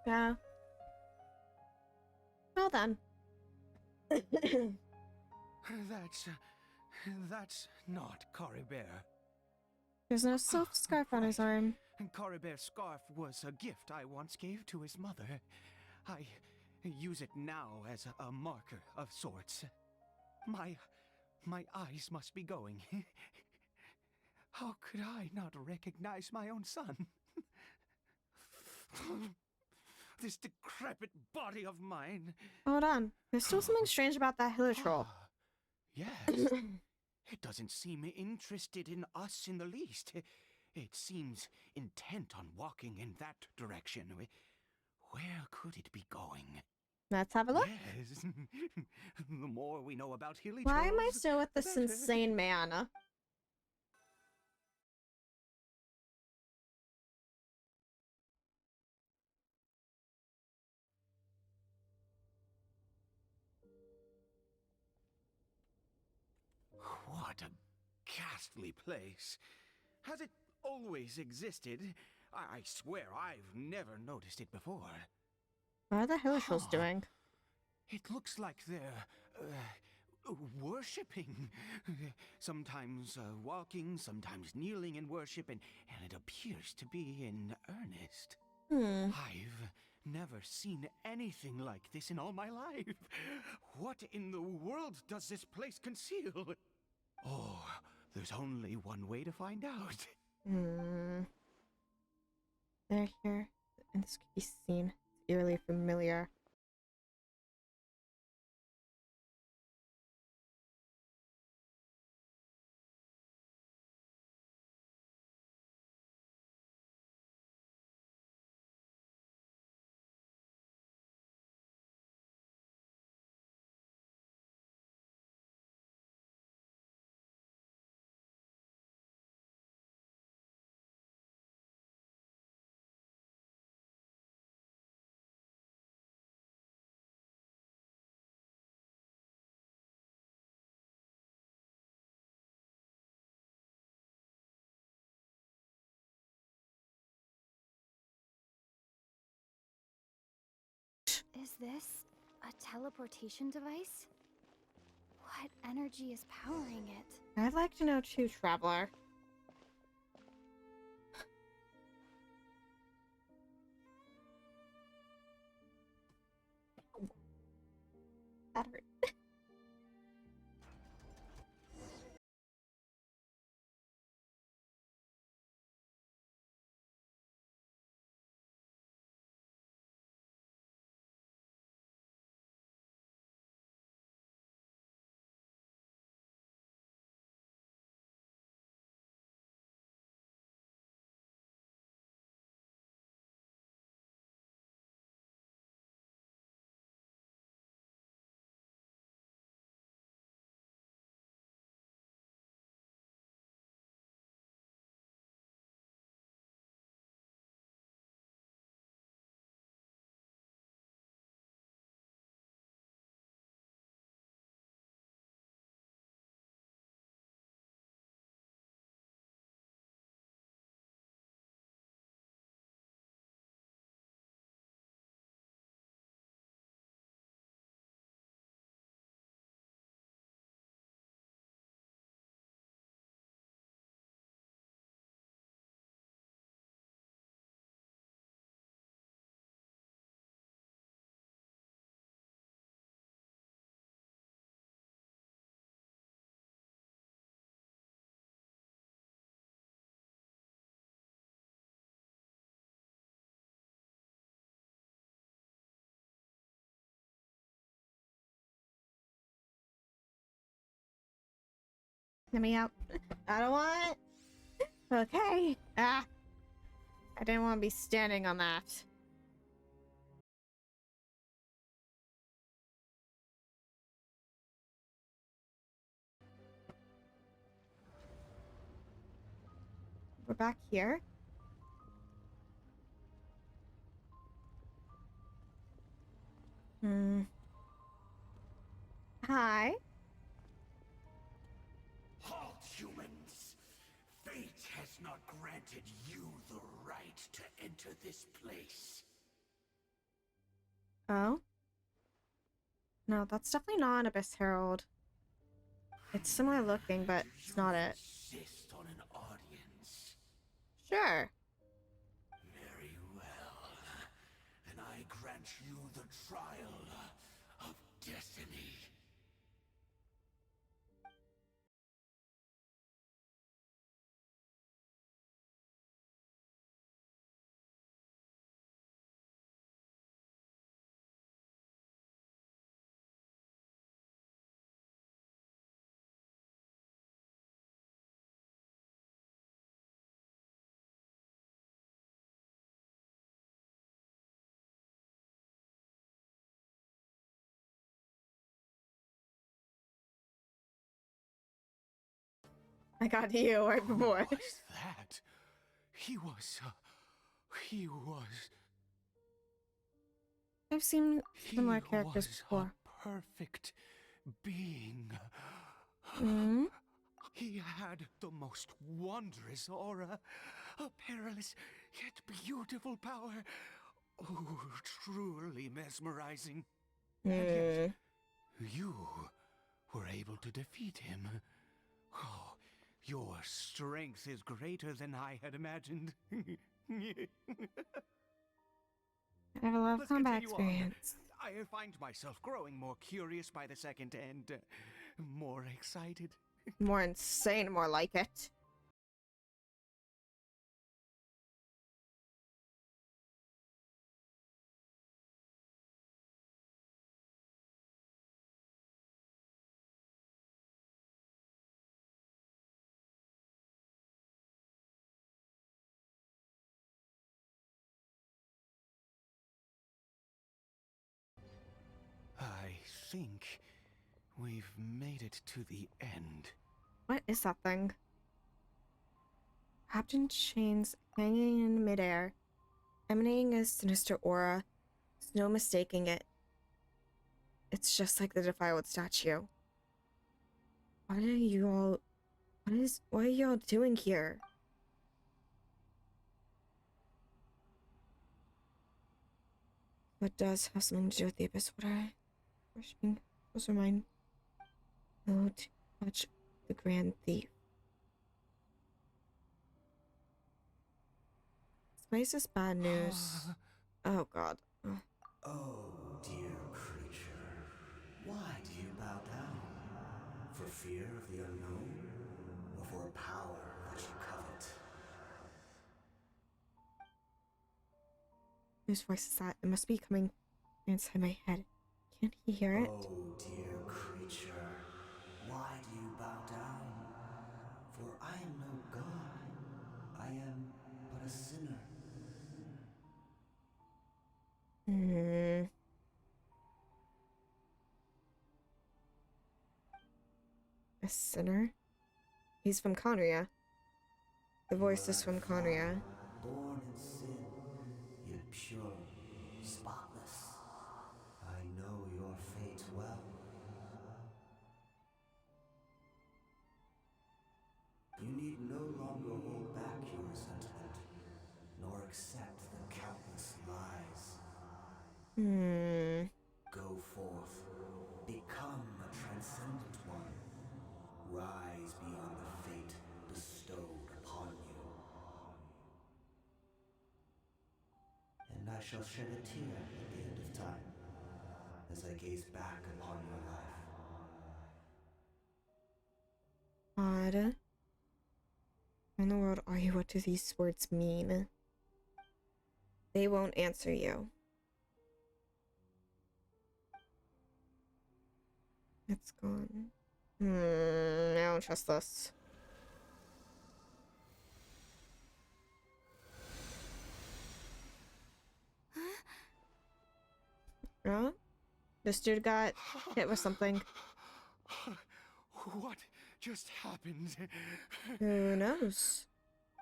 Yeah. Well then. That's not Cory Bear. There's no silk scarf on his arm. And Cory Bear's scarf was a gift I once gave to his mother. I use it now as a marker of sorts. My eyes must be going. How could I not recognize my own son? This decrepit body of mine. Hold on. There's still something strange about that Hilitroll. Yes. It doesn't seem interested in us in the least. It seems intent on walking in that direction. Where could it be going? Let's have a look. Yes. The more we know about Hilly Why am I Trolls, still with the this better. insane man? What a ghastly place. Has it always existed? I swear I've never noticed it before. What are the Hilitrolls doing? It looks like they're worshipping. Sometimes walking, sometimes kneeling in worship, and it appears to be in earnest. I've never seen anything like this in all my life. What in the world does this place conceal? Oh, there's only one way to find out. They're here, and this could be seen. It's eerily familiar. Is this a teleportation device? What energy is powering it? I'd like to know too, Traveler. That hurt. Let me out. I don't want it. Okay. Ah. I didn't want to be standing on that. We're back here. Hi. Halt, humans! Fate has not granted you the right to enter this place. Oh? No, that's definitely not an Abyss Herald. It's similar looking, but it's not it. Insist on an audience. Sure. Very well. Then I grant you the trial of destiny. I got to you right before. Who was that? He was. I've seen similar He characters was before. a perfect being. Hmm? He had the most wondrous aura, a perilous yet beautiful power. Oh, truly mesmerizing. And yet, you were able to defeat him. Oh, your strength is greater than I had imagined. I have a lot of Let's combat continue on. experience. I find myself growing more curious by the second and more excited. More insane, more like it. I think we've made it to the end. What is that thing? Wrapped in chains, hanging in midair, emanating a sinister aura. There's no mistaking it. It's just like the Defilement statue. What are you all... What are y'all doing here? What does have something to do with the Abyss? What are I... Rushing... Those are mine. Oh, too much. The Grand Thief. Spice is bad news. Oh god. Ugh. Oh, dear creature, why do you bow down? For fear of the unknown? Or for power that you covet? Whose voice is that? It must be coming inside my head. Can't he hear it? Oh, dear creature, why do you bow down? For I am no god. I am but a sinner. A sinner? He's from Conria. The voice is from Conria. Born in sin, yet pure, spotless. I know your fate well. You need no longer hold back your resentment, nor accept the countless lies. Go forth, become a transcendent one. Rise beyond the fate bestowed upon you. And I shall shed a tear at the end of time, as I gaze back upon your life. Odd. How in the world are you? What do these words mean? They won't answer you. It's gone. I don't trust this. Huh? This dude got hit with something. What just happened? Who knows?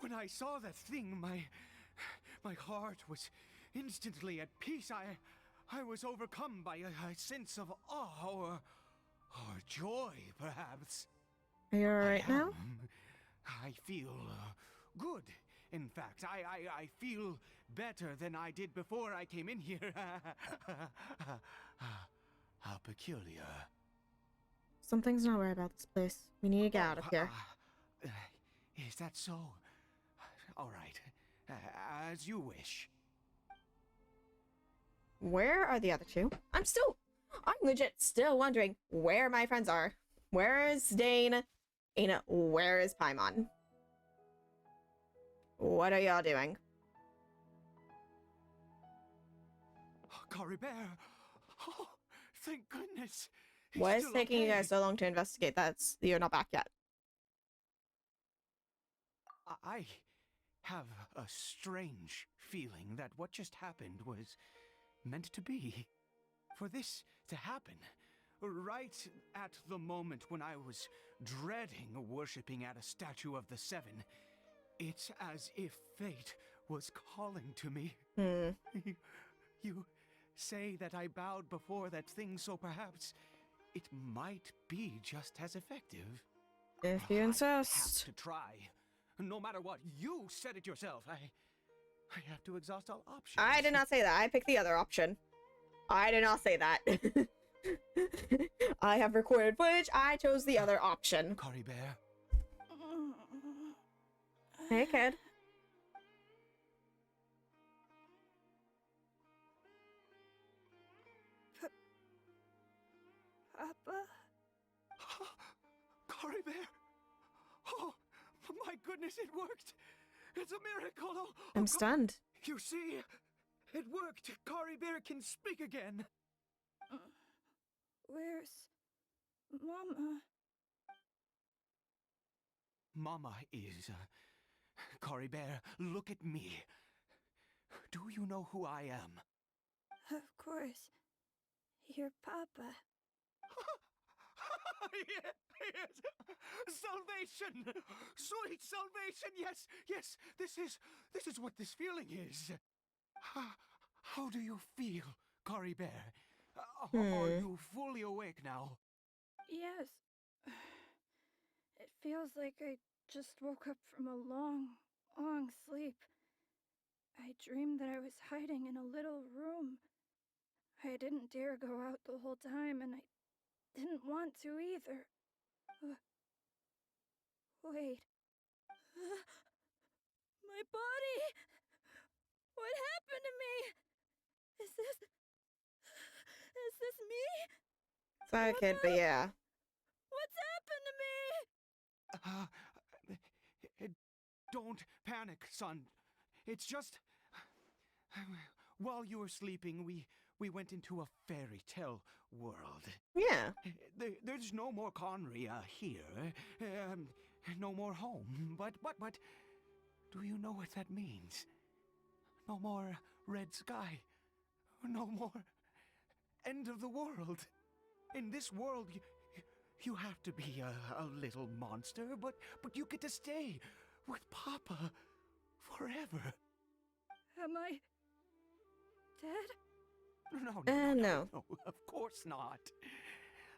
When I saw that thing, my heart was instantly at peace. I was overcome by a sense of awe or joy, perhaps. Are you alright now? I feel good. In fact, I feel better than I did before I came in here. How peculiar. Something's not right about this place. We need to get out of here. Is that so? All right. As you wish. Where are the other two? I'm legit still wondering where my friends are. Where is Dane? And where is Paimon? What are y'all doing? Cory Bear! Oh, thank goodness! What is taking you guys so long to investigate? You're not back yet. I have a strange feeling that what just happened was meant to be. For this to happen, right at the moment when I was dreading worshipping at a statue of the Seven, it's as if fate was calling to me. You say that I bowed before that thing, so perhaps it might be just as effective. If you I insist. have to try. No matter what, you said it yourself. I have to exhaust all options. I did not say that. I picked the other option. I did not say that. I have recorded footage. I chose the other option. Cory Bear. Hey, kid. Papa? Cory Bear. Oh, my goodness, it worked. It's a miracle. I'm stunned. You see, it worked. Cory Bear can speak again. Where's Mama? Mama is... Cory Bear, look at me. Do you know who I am? Of course. Your Papa. Yes. Salvation! Sweet salvation! Yes, yes, this is what this feeling is. How do you feel, Cory Bear? Are you fully awake now? Yes. It feels like I just woke up from a long, long sleep. I dreamed that I was hiding in a little room. I didn't dare go out the whole time, and I didn't want to either. Wait. My body! What happened to me? Is this me? Sorry, kid, but yeah. What's happened to me? Don't panic, son. It's just... While you were sleeping, we went into a fairy tale world. Yeah. There's no more Conria here. No more home. But, do you know what that means? No more red sky. No more end of the world. In this world, you have to be a little monster, but you get to stay with Papa forever. Am I dead? No. No, of course not.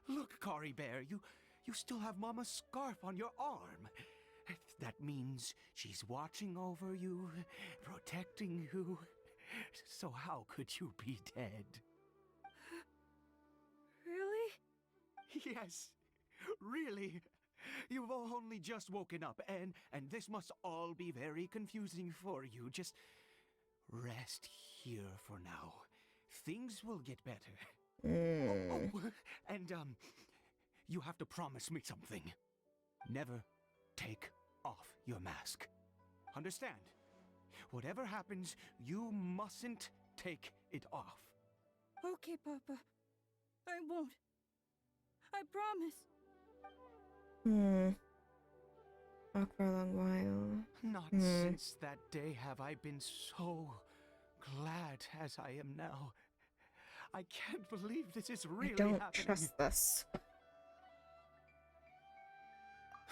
Look, Cory Bear, you still have Mama's scarf on your arm. That means she's watching over you, protecting you. So how could you be dead? Really? Yes, really. You've only just woken up, and this must all be very confusing for you. Just rest here for now. Things will get better. Oh, and you have to promise me something. Never take off your mask. Understand? Whatever happens, you mustn't take it off. Okay, Papa. I won't. I promise. Walk for a long while. Not since that day have I been so glad as I am now. I can't believe this is really I don't happening. trust this.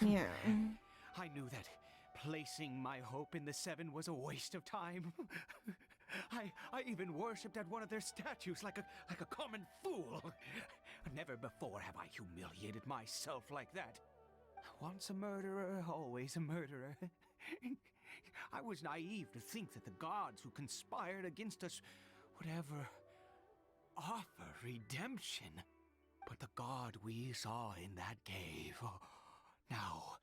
Yeah. I knew that placing my hope in the Seven was a waste of time. I even worshipped at one of their statues like a common fool. Never before have I humiliated myself like that. Once a murderer, always a murderer. I was naive to think that the gods who conspired against us would ever offer redemption. But the god we saw in that cave, now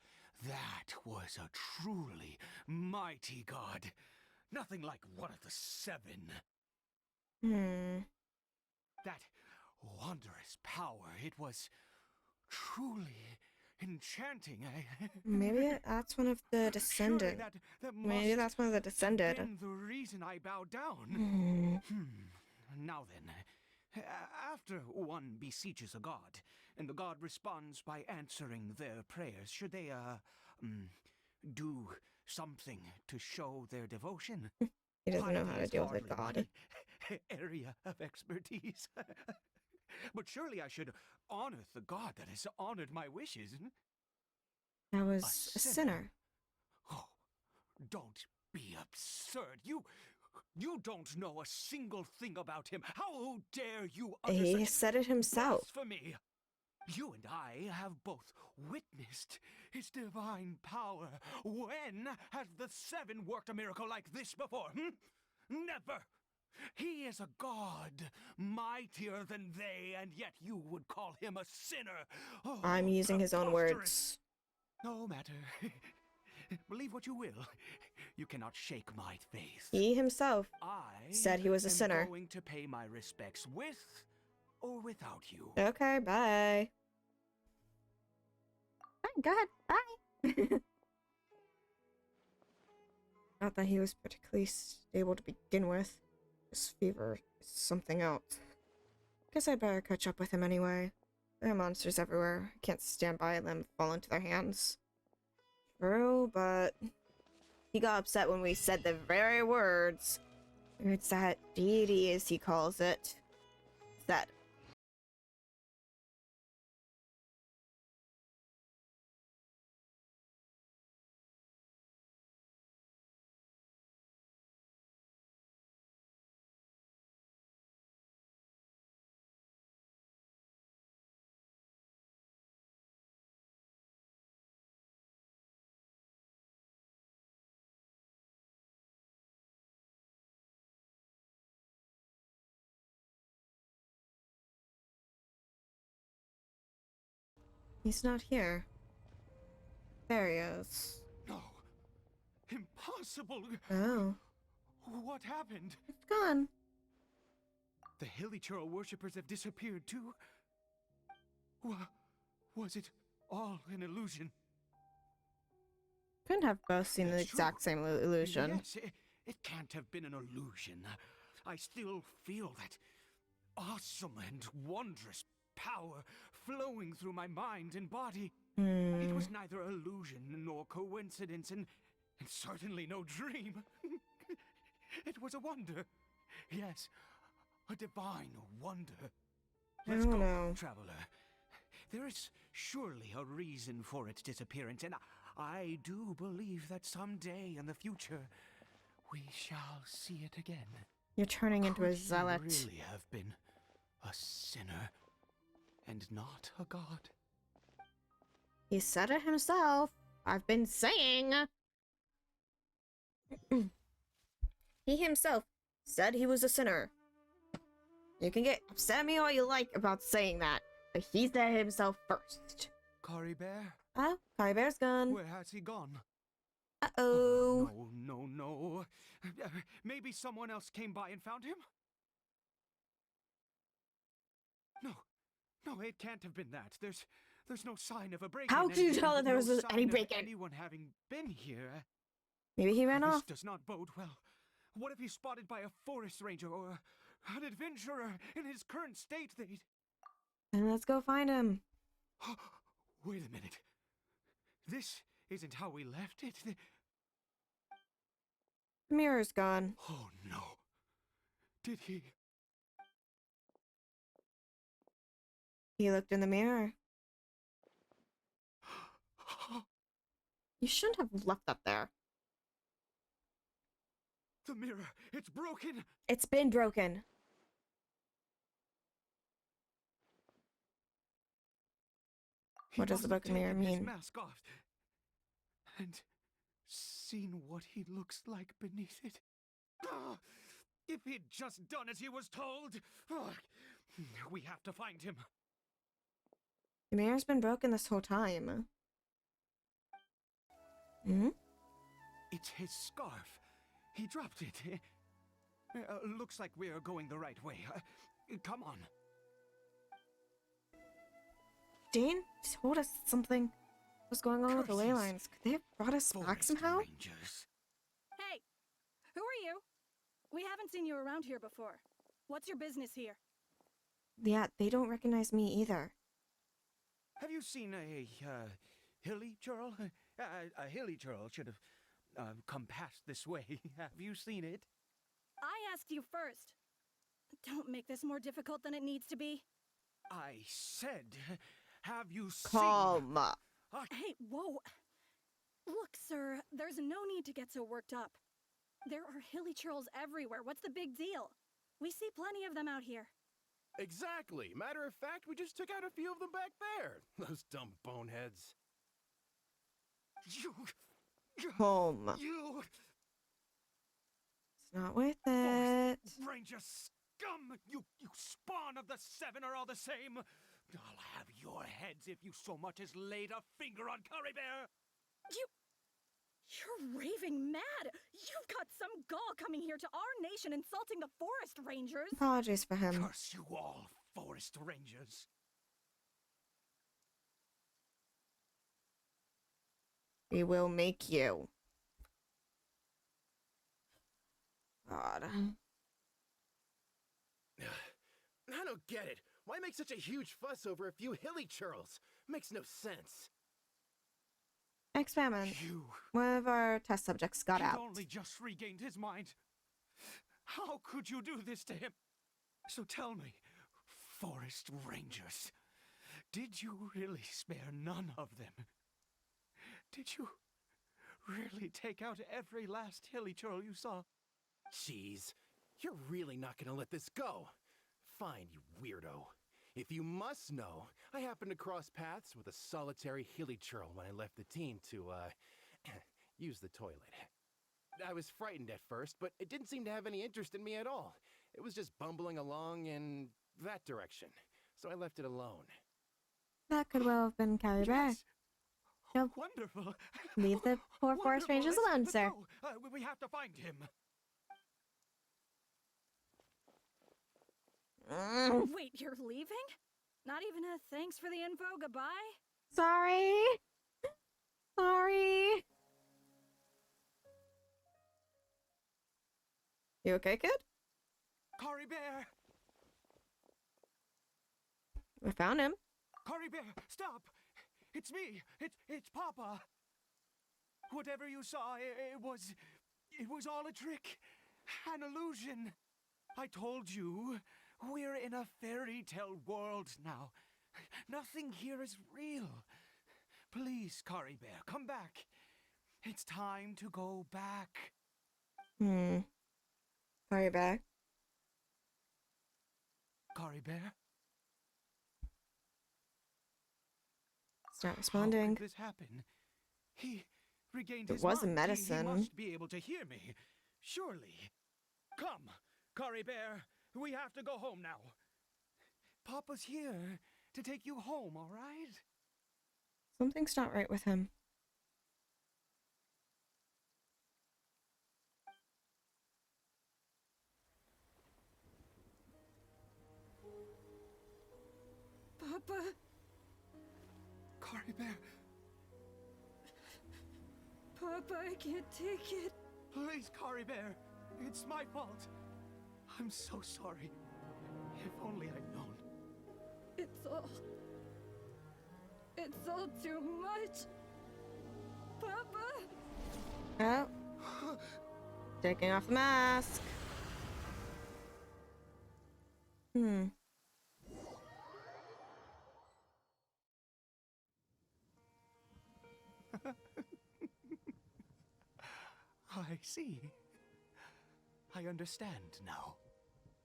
that was a truly mighty god. Nothing like one of the Seven. That wondrous power, it was truly enchanting. Maybe that's one of the descendants. Maybe that's one of the descended. Been the reason I bowed down. Now then, after one besieges a god, and the god responds by answering their prayers, should they, do something to show their devotion? He doesn't know how to Piety deal is with hardly God. my area of expertise. But surely I should honor the god that has honored my wishes. That was a sinner. Oh, don't be absurd. You don't know a single thing about him. How dare you utter He such said it himself. blasphemy? You and I have both witnessed his divine power. When has the Seven worked a miracle like this before? Never. He is a god, mightier than they, and yet you would call him a sinner. Oh, I'm using his own preposterous. words. No matter. Believe what you will. You cannot shake my faith. He himself I said he was a am sinner. going to pay my respects with or without you. Okay, bye. Fine, go ahead. Bye. Not that he was particularly stable to begin with. This fever is something else. Guess I better catch up with him anyway. There are monsters everywhere. I can't stand by and let them fall into their hands. True, but he got upset when we said the very words. It's that deity, as he calls it. That he's not here. There he is. No. Impossible. Oh, What happened? it's gone. The Hilichurl worshippers have disappeared too? Was it all an illusion? Couldn't have both seen the That's exact true. same illusion. Yes, it can't have been an illusion. I still feel that awesome and wondrous power flowing through my mind and body. It was neither illusion nor coincidence, and certainly no dream. It was a wonder. Yes, a divine wonder. Let's go, no. traveler. There is surely a reason for its disappearance, and I do believe that someday in the future we shall see it again. You're turning into a Could he zealot. really have been a sinner and not a god? He said it himself. I've been saying. He himself said he was a sinner. You can get upset at me all you like about saying that, but he said it himself first. Kari Bear? Oh, Kai Bear's gone. Where has he gone? Uh-oh. No. Maybe someone else came by and found him? No, it can't have been that. There's no sign of a break-in. How could you tell that there was any break-in? Anyone having been here? Maybe he ran This off. does not bode well. What if he's spotted by a forest ranger or an adventurer in his current state? Then let's go find him. Wait a minute. This isn't how we left it. The mirror's gone. Oh no. Did he? He looked in the mirror. You shouldn't have left that there. The mirror, it's broken. It's been broken. What does the broken mirror His mean? mask off and seen what he looks like beneath it. Ah, if he'd just done as he was told. Ah, we have to find him. The mirror's been broken this whole time. Hmm? It's his scarf. He dropped it. Looks like we're going the right way. Come on. Dane told us something was going on with the ley Curses. lines. Could they have brought us back Forest somehow? Rangers. Hey, who are you? We haven't seen you around here before. What's your business here? Yeah, they don't recognize me either. Have you seen a hilly churl? A hilly churl should have come past this way. Have you seen it? I asked you first. Don't make this more difficult than it needs to be. I said, have you Calm. seen? Hey, whoa. Look, sir, there's no need to get so worked up. There are hilly churls everywhere. What's the big deal? We see plenty of them out here. Exactly. Matter of fact, we just took out a few of them back there. Those dumb boneheads. You... Home. You... It's not worth it. Ranger scum! You spawn of the Seven are all the same! I'll have your heads if you so much as laid a finger on Curry Bear! You're raving mad! You've got some gall coming here to our nation insulting the forest rangers! Apologies for him. Curse you all, forest rangers! We will make you. God. I don't get it. Why make such a huge fuss over a few hilly churls? Makes no sense. Experiment. You... One of our test subjects got He'd out. only just regained his mind. How could you do this to him? So tell me, forest rangers, did you really spare none of them? Did you really take out every last hilly churl you saw? Jeez, you're really not gonna let this go. Fine, you weirdo. If you must know, I happened to cross paths with a solitary hilly churl when I left the team to, use the toilet. I was frightened at first, but it didn't seem to have any interest in me at all. It was just bumbling along in that direction, so I left it alone. That could well have been Carrie Bear. Yes. Nope. Wonderful. Leave the poor forest Wonderful. rangers alone, Let's sir. go. We have to find him. Wait, you're leaving? Not even a thanks for the info, goodbye? Sorry. Sorry. You okay, kid? Curry Bear! We found him. Curry Bear, stop! It's me! It's Papa! Whatever you saw, it was all a trick. An illusion. I told you, we're in a fairy tale world now. Nothing here is real. Please, Curry Bear, come back. It's time to go back. Carrie Bear. Curry Bear? It's not How responding. could this happen? He regained It his was a mind. medicine. He must be able to hear me. Surely. Come, Curry Bear. We have to go home now. Papa's here to take you home, all right? Something's not right with him. Papa? Curry Bear, Papa, I can't take it. please, Curry Bear. It's my fault. I'm so sorry. If only I'd known. It's all... It's all too much. Papa? Oh. Taking off the mask. Hmm. I see. I understand now.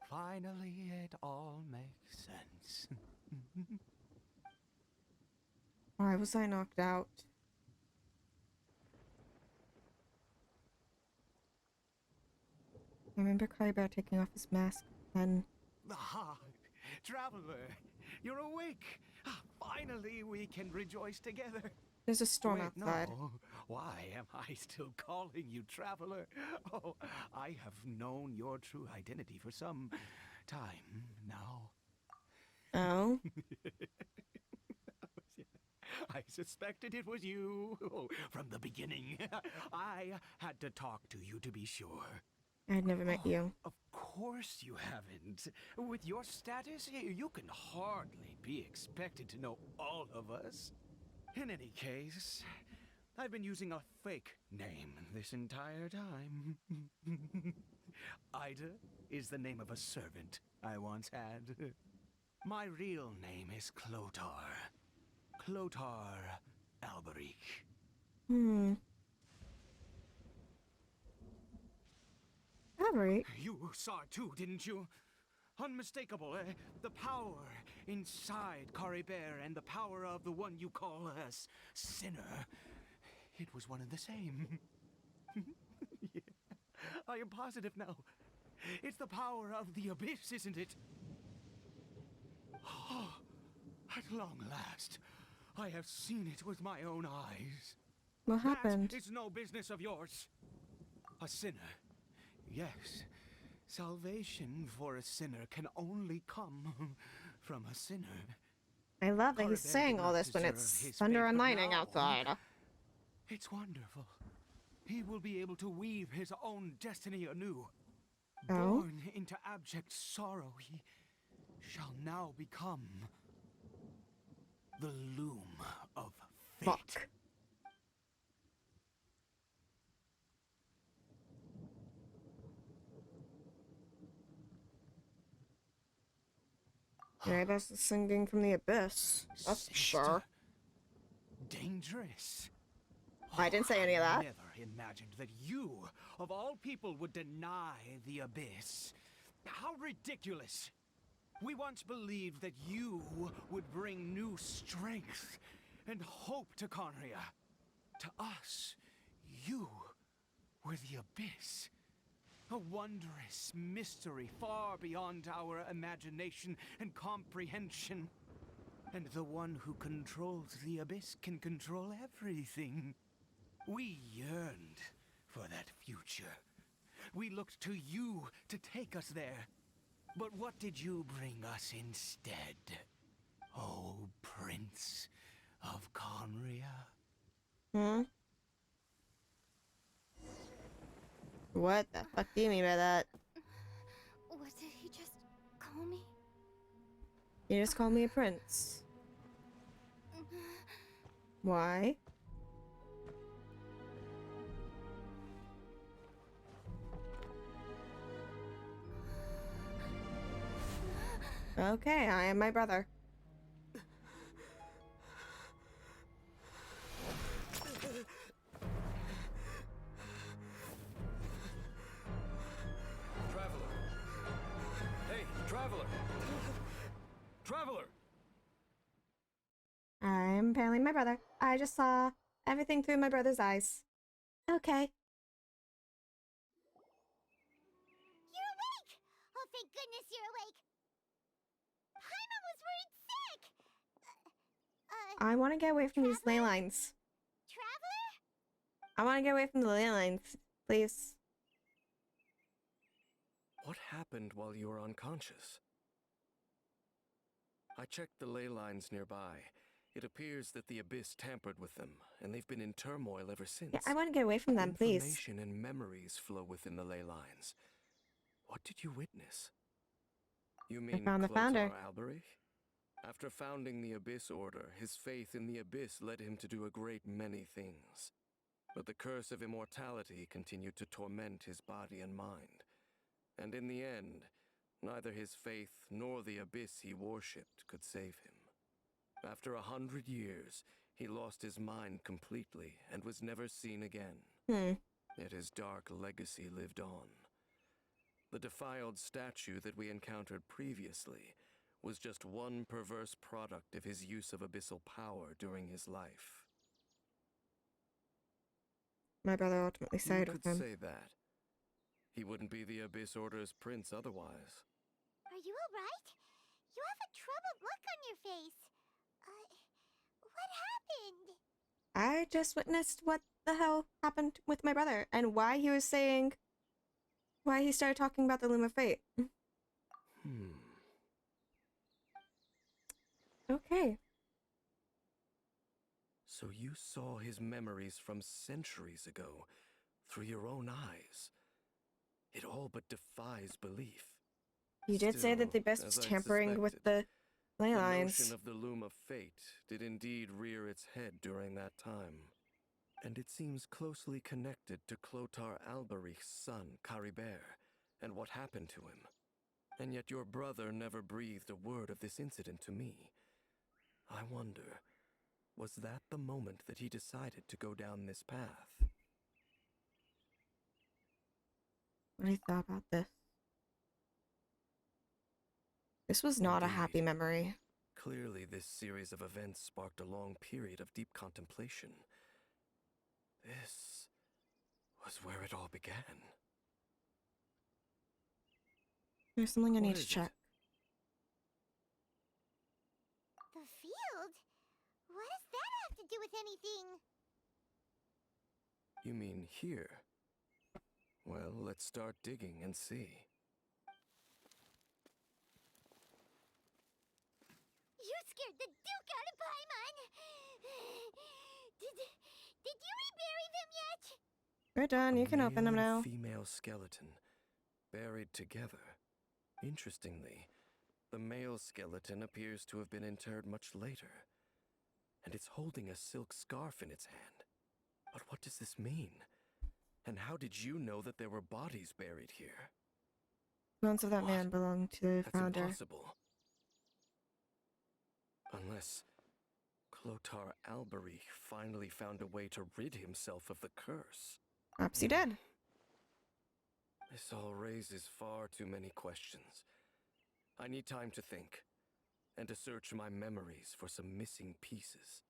Finally, it all makes sense. Why was I knocked out? I remember Kyber taking off his mask then. Ah, traveler, you're awake. Finally, we can rejoice together. There's a storm Wait, outside. no. Why am I still calling you traveler? Oh, I have known your true identity for some time now. Oh? I suspected it was you from the beginning. I had to talk to you to be sure. I'd never met you. Of course you haven't. With your status, you can hardly be expected to know all of us. In any case, I've been using a fake name this entire time. Ida is the name of a servant I once had. My real name is Clotar. Clotar Alberic. Hmm. Alright. You saw it too, didn't you? Unmistakable, eh? The power inside Caribert and the power of the one you call a sinner. It was one and the same. Yeah, I am positive now. It's the power of the abyss, isn't it? Oh, at long last, I have seen it with my own eyes. What happened? That is no business of yours. A sinner. Yes. Salvation for a sinner can only come from a sinner. I love that he's Caribert saying did all not this when deserve it's his thunder fate, and but lightning now outside. It's wonderful. He will be able to weave his own destiny anew. Oh? Born into abject sorrow, he shall now become the loom of fate. Fuck. Yeah, that's the singing from the abyss. That's for sure. Sister. Dangerous. I didn't say any of that. I never imagined that you, of all people, would deny the abyss. How ridiculous. We once believed that you would bring new strength and hope to Conria. To us, you were the abyss. A wondrous mystery far beyond our imagination and comprehension. And the one who controls the abyss can control everything. We yearned for that future. We looked to you to take us there. But what did you bring us instead? Oh, Prince of Conria? Hmm? What the fuck do you mean by that? What did he just call me? You just called me a prince. Why? Okay, I am my brother. Traveler! Hey, traveler! Traveler! I'm apparently my brother. I just saw everything through my brother's eyes. Okay. You're awake! Oh, thank goodness you're awake! Paimon was worried sick! I want to get away from these ley Traveler? lines. Traveler? I want to get away from the ley lines, please. What happened while you were unconscious? I checked the ley lines nearby. It appears that the abyss tampered with them, and they've been in turmoil ever since. Yeah, I want to get away from them, please. Information and memories flow within the ley lines. What did you witness? You mean found the founder. Clotar Alberic? After founding the Abyss Order, his faith in the Abyss led him to do a great many things. But the curse of immortality continued to torment his body and mind. And in the end, neither his faith nor the Abyss he worshipped could save him. After 100 years, he lost his mind completely and was never seen again. Yet his dark legacy lived on. The defiled statue that we encountered previously was just one perverse product of his use of abyssal power during his life. My brother ultimately sided with him. You could say that. He wouldn't be the Abyss Order's prince otherwise. Are you alright? You have a troubled look on your face. What happened? I just witnessed what the hell happened with my brother and why he was saying... why he started talking about the Loom of Fate. Okay. So you saw his memories from centuries ago through your own eyes. It all but defies belief. You did say that the Abyss was tampering with the ley lines. The notion of the Loom of Fate did indeed rear its head during that time. And it seems closely connected to Clotar Alberich's son, Caribert, and what happened to him. And yet your brother never breathed a word of this incident to me. I wonder, was that the moment that he decided to go down this path? What do you thought about this? This was not a happy memory. Clearly, this series of events sparked a long period of deep contemplation. This was where it all began. There's something I need to check. The field? What does that have to do with anything? You mean here? Well, let's start digging and see. You scared the Duke out of Paimon! Did you rebury them yet? We're done. You can open them now. Female skeleton, buried together. Interestingly, the male skeleton appears to have been interred much later, and it's holding a silk scarf in its hand. But what does this mean? And how did you know that there were bodies buried here? Bones of that man belong to the founder. That's impossible. Unless Clotar Alberich finally found a way to rid himself of the curse. Perhaps he did. This all raises far too many questions. I need time to think, and to search my memories for some missing pieces.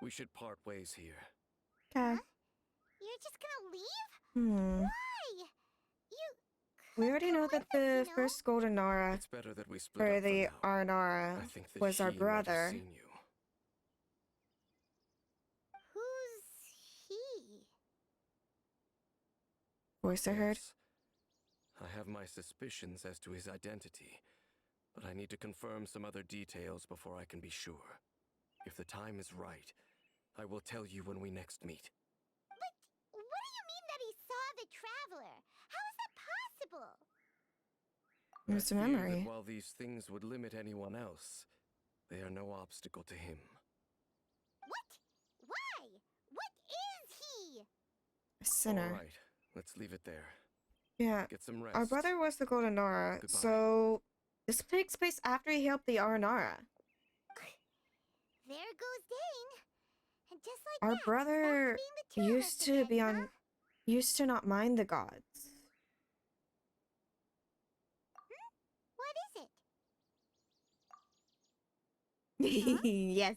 We should part ways here. Okay. You're just gonna leave? Why? We already know that the first Golden Nara, It's better that we split or up for the now. Arnara, I think that was our he might have brother. seen you. Who's he? Voice I heard. Yes. I have my suspicions as to his identity, but I need to confirm some other details before I can be sure. If the time is right, I will tell you when we next meet. But what do you mean that he saw the Traveler? How is that possible? It's a I fear memory. that while these things would limit anyone else, they are no obstacle to him. What? Why? What is he? A sinner. All right, let's leave it there. Yeah. Get some rest. Our brother was the Golden Nara, Goodbye. so this takes place after he helped the Arnara. There goes Dane. And just like Our that, brother stops being the two of us used to again, be on, huh? used to not mind the gods. What is it? Yes.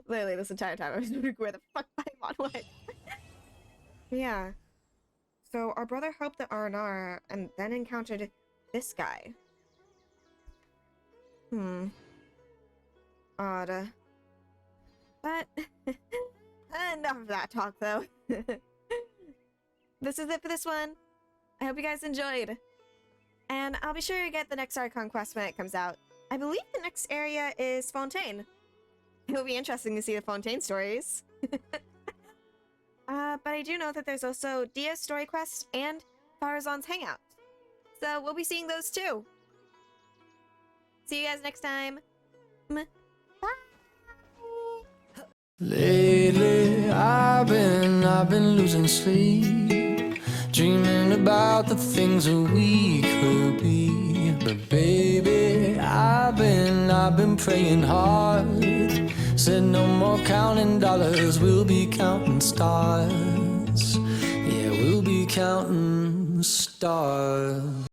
Literally this entire time I was wondering where the fuck Paimon went. Yeah. So our brother helped the Arnara and then encountered this guy. Odd. But enough of that talk though. This is it for this one. I hope you guys enjoyed. And I'll be sure to get the next Archon quest when it comes out. I believe the next area is Fontaine. It'll be interesting to see the Fontaine stories. But I do know that there's also Dia's story quest and Farazan's hangout. So we'll be seeing those too. See you guys next time. Lately, I've been losing sleep, dreaming about the things that we could be. But baby, I've been praying hard. Said no more counting dollars, we'll be counting stars. Yeah, we'll be counting stars.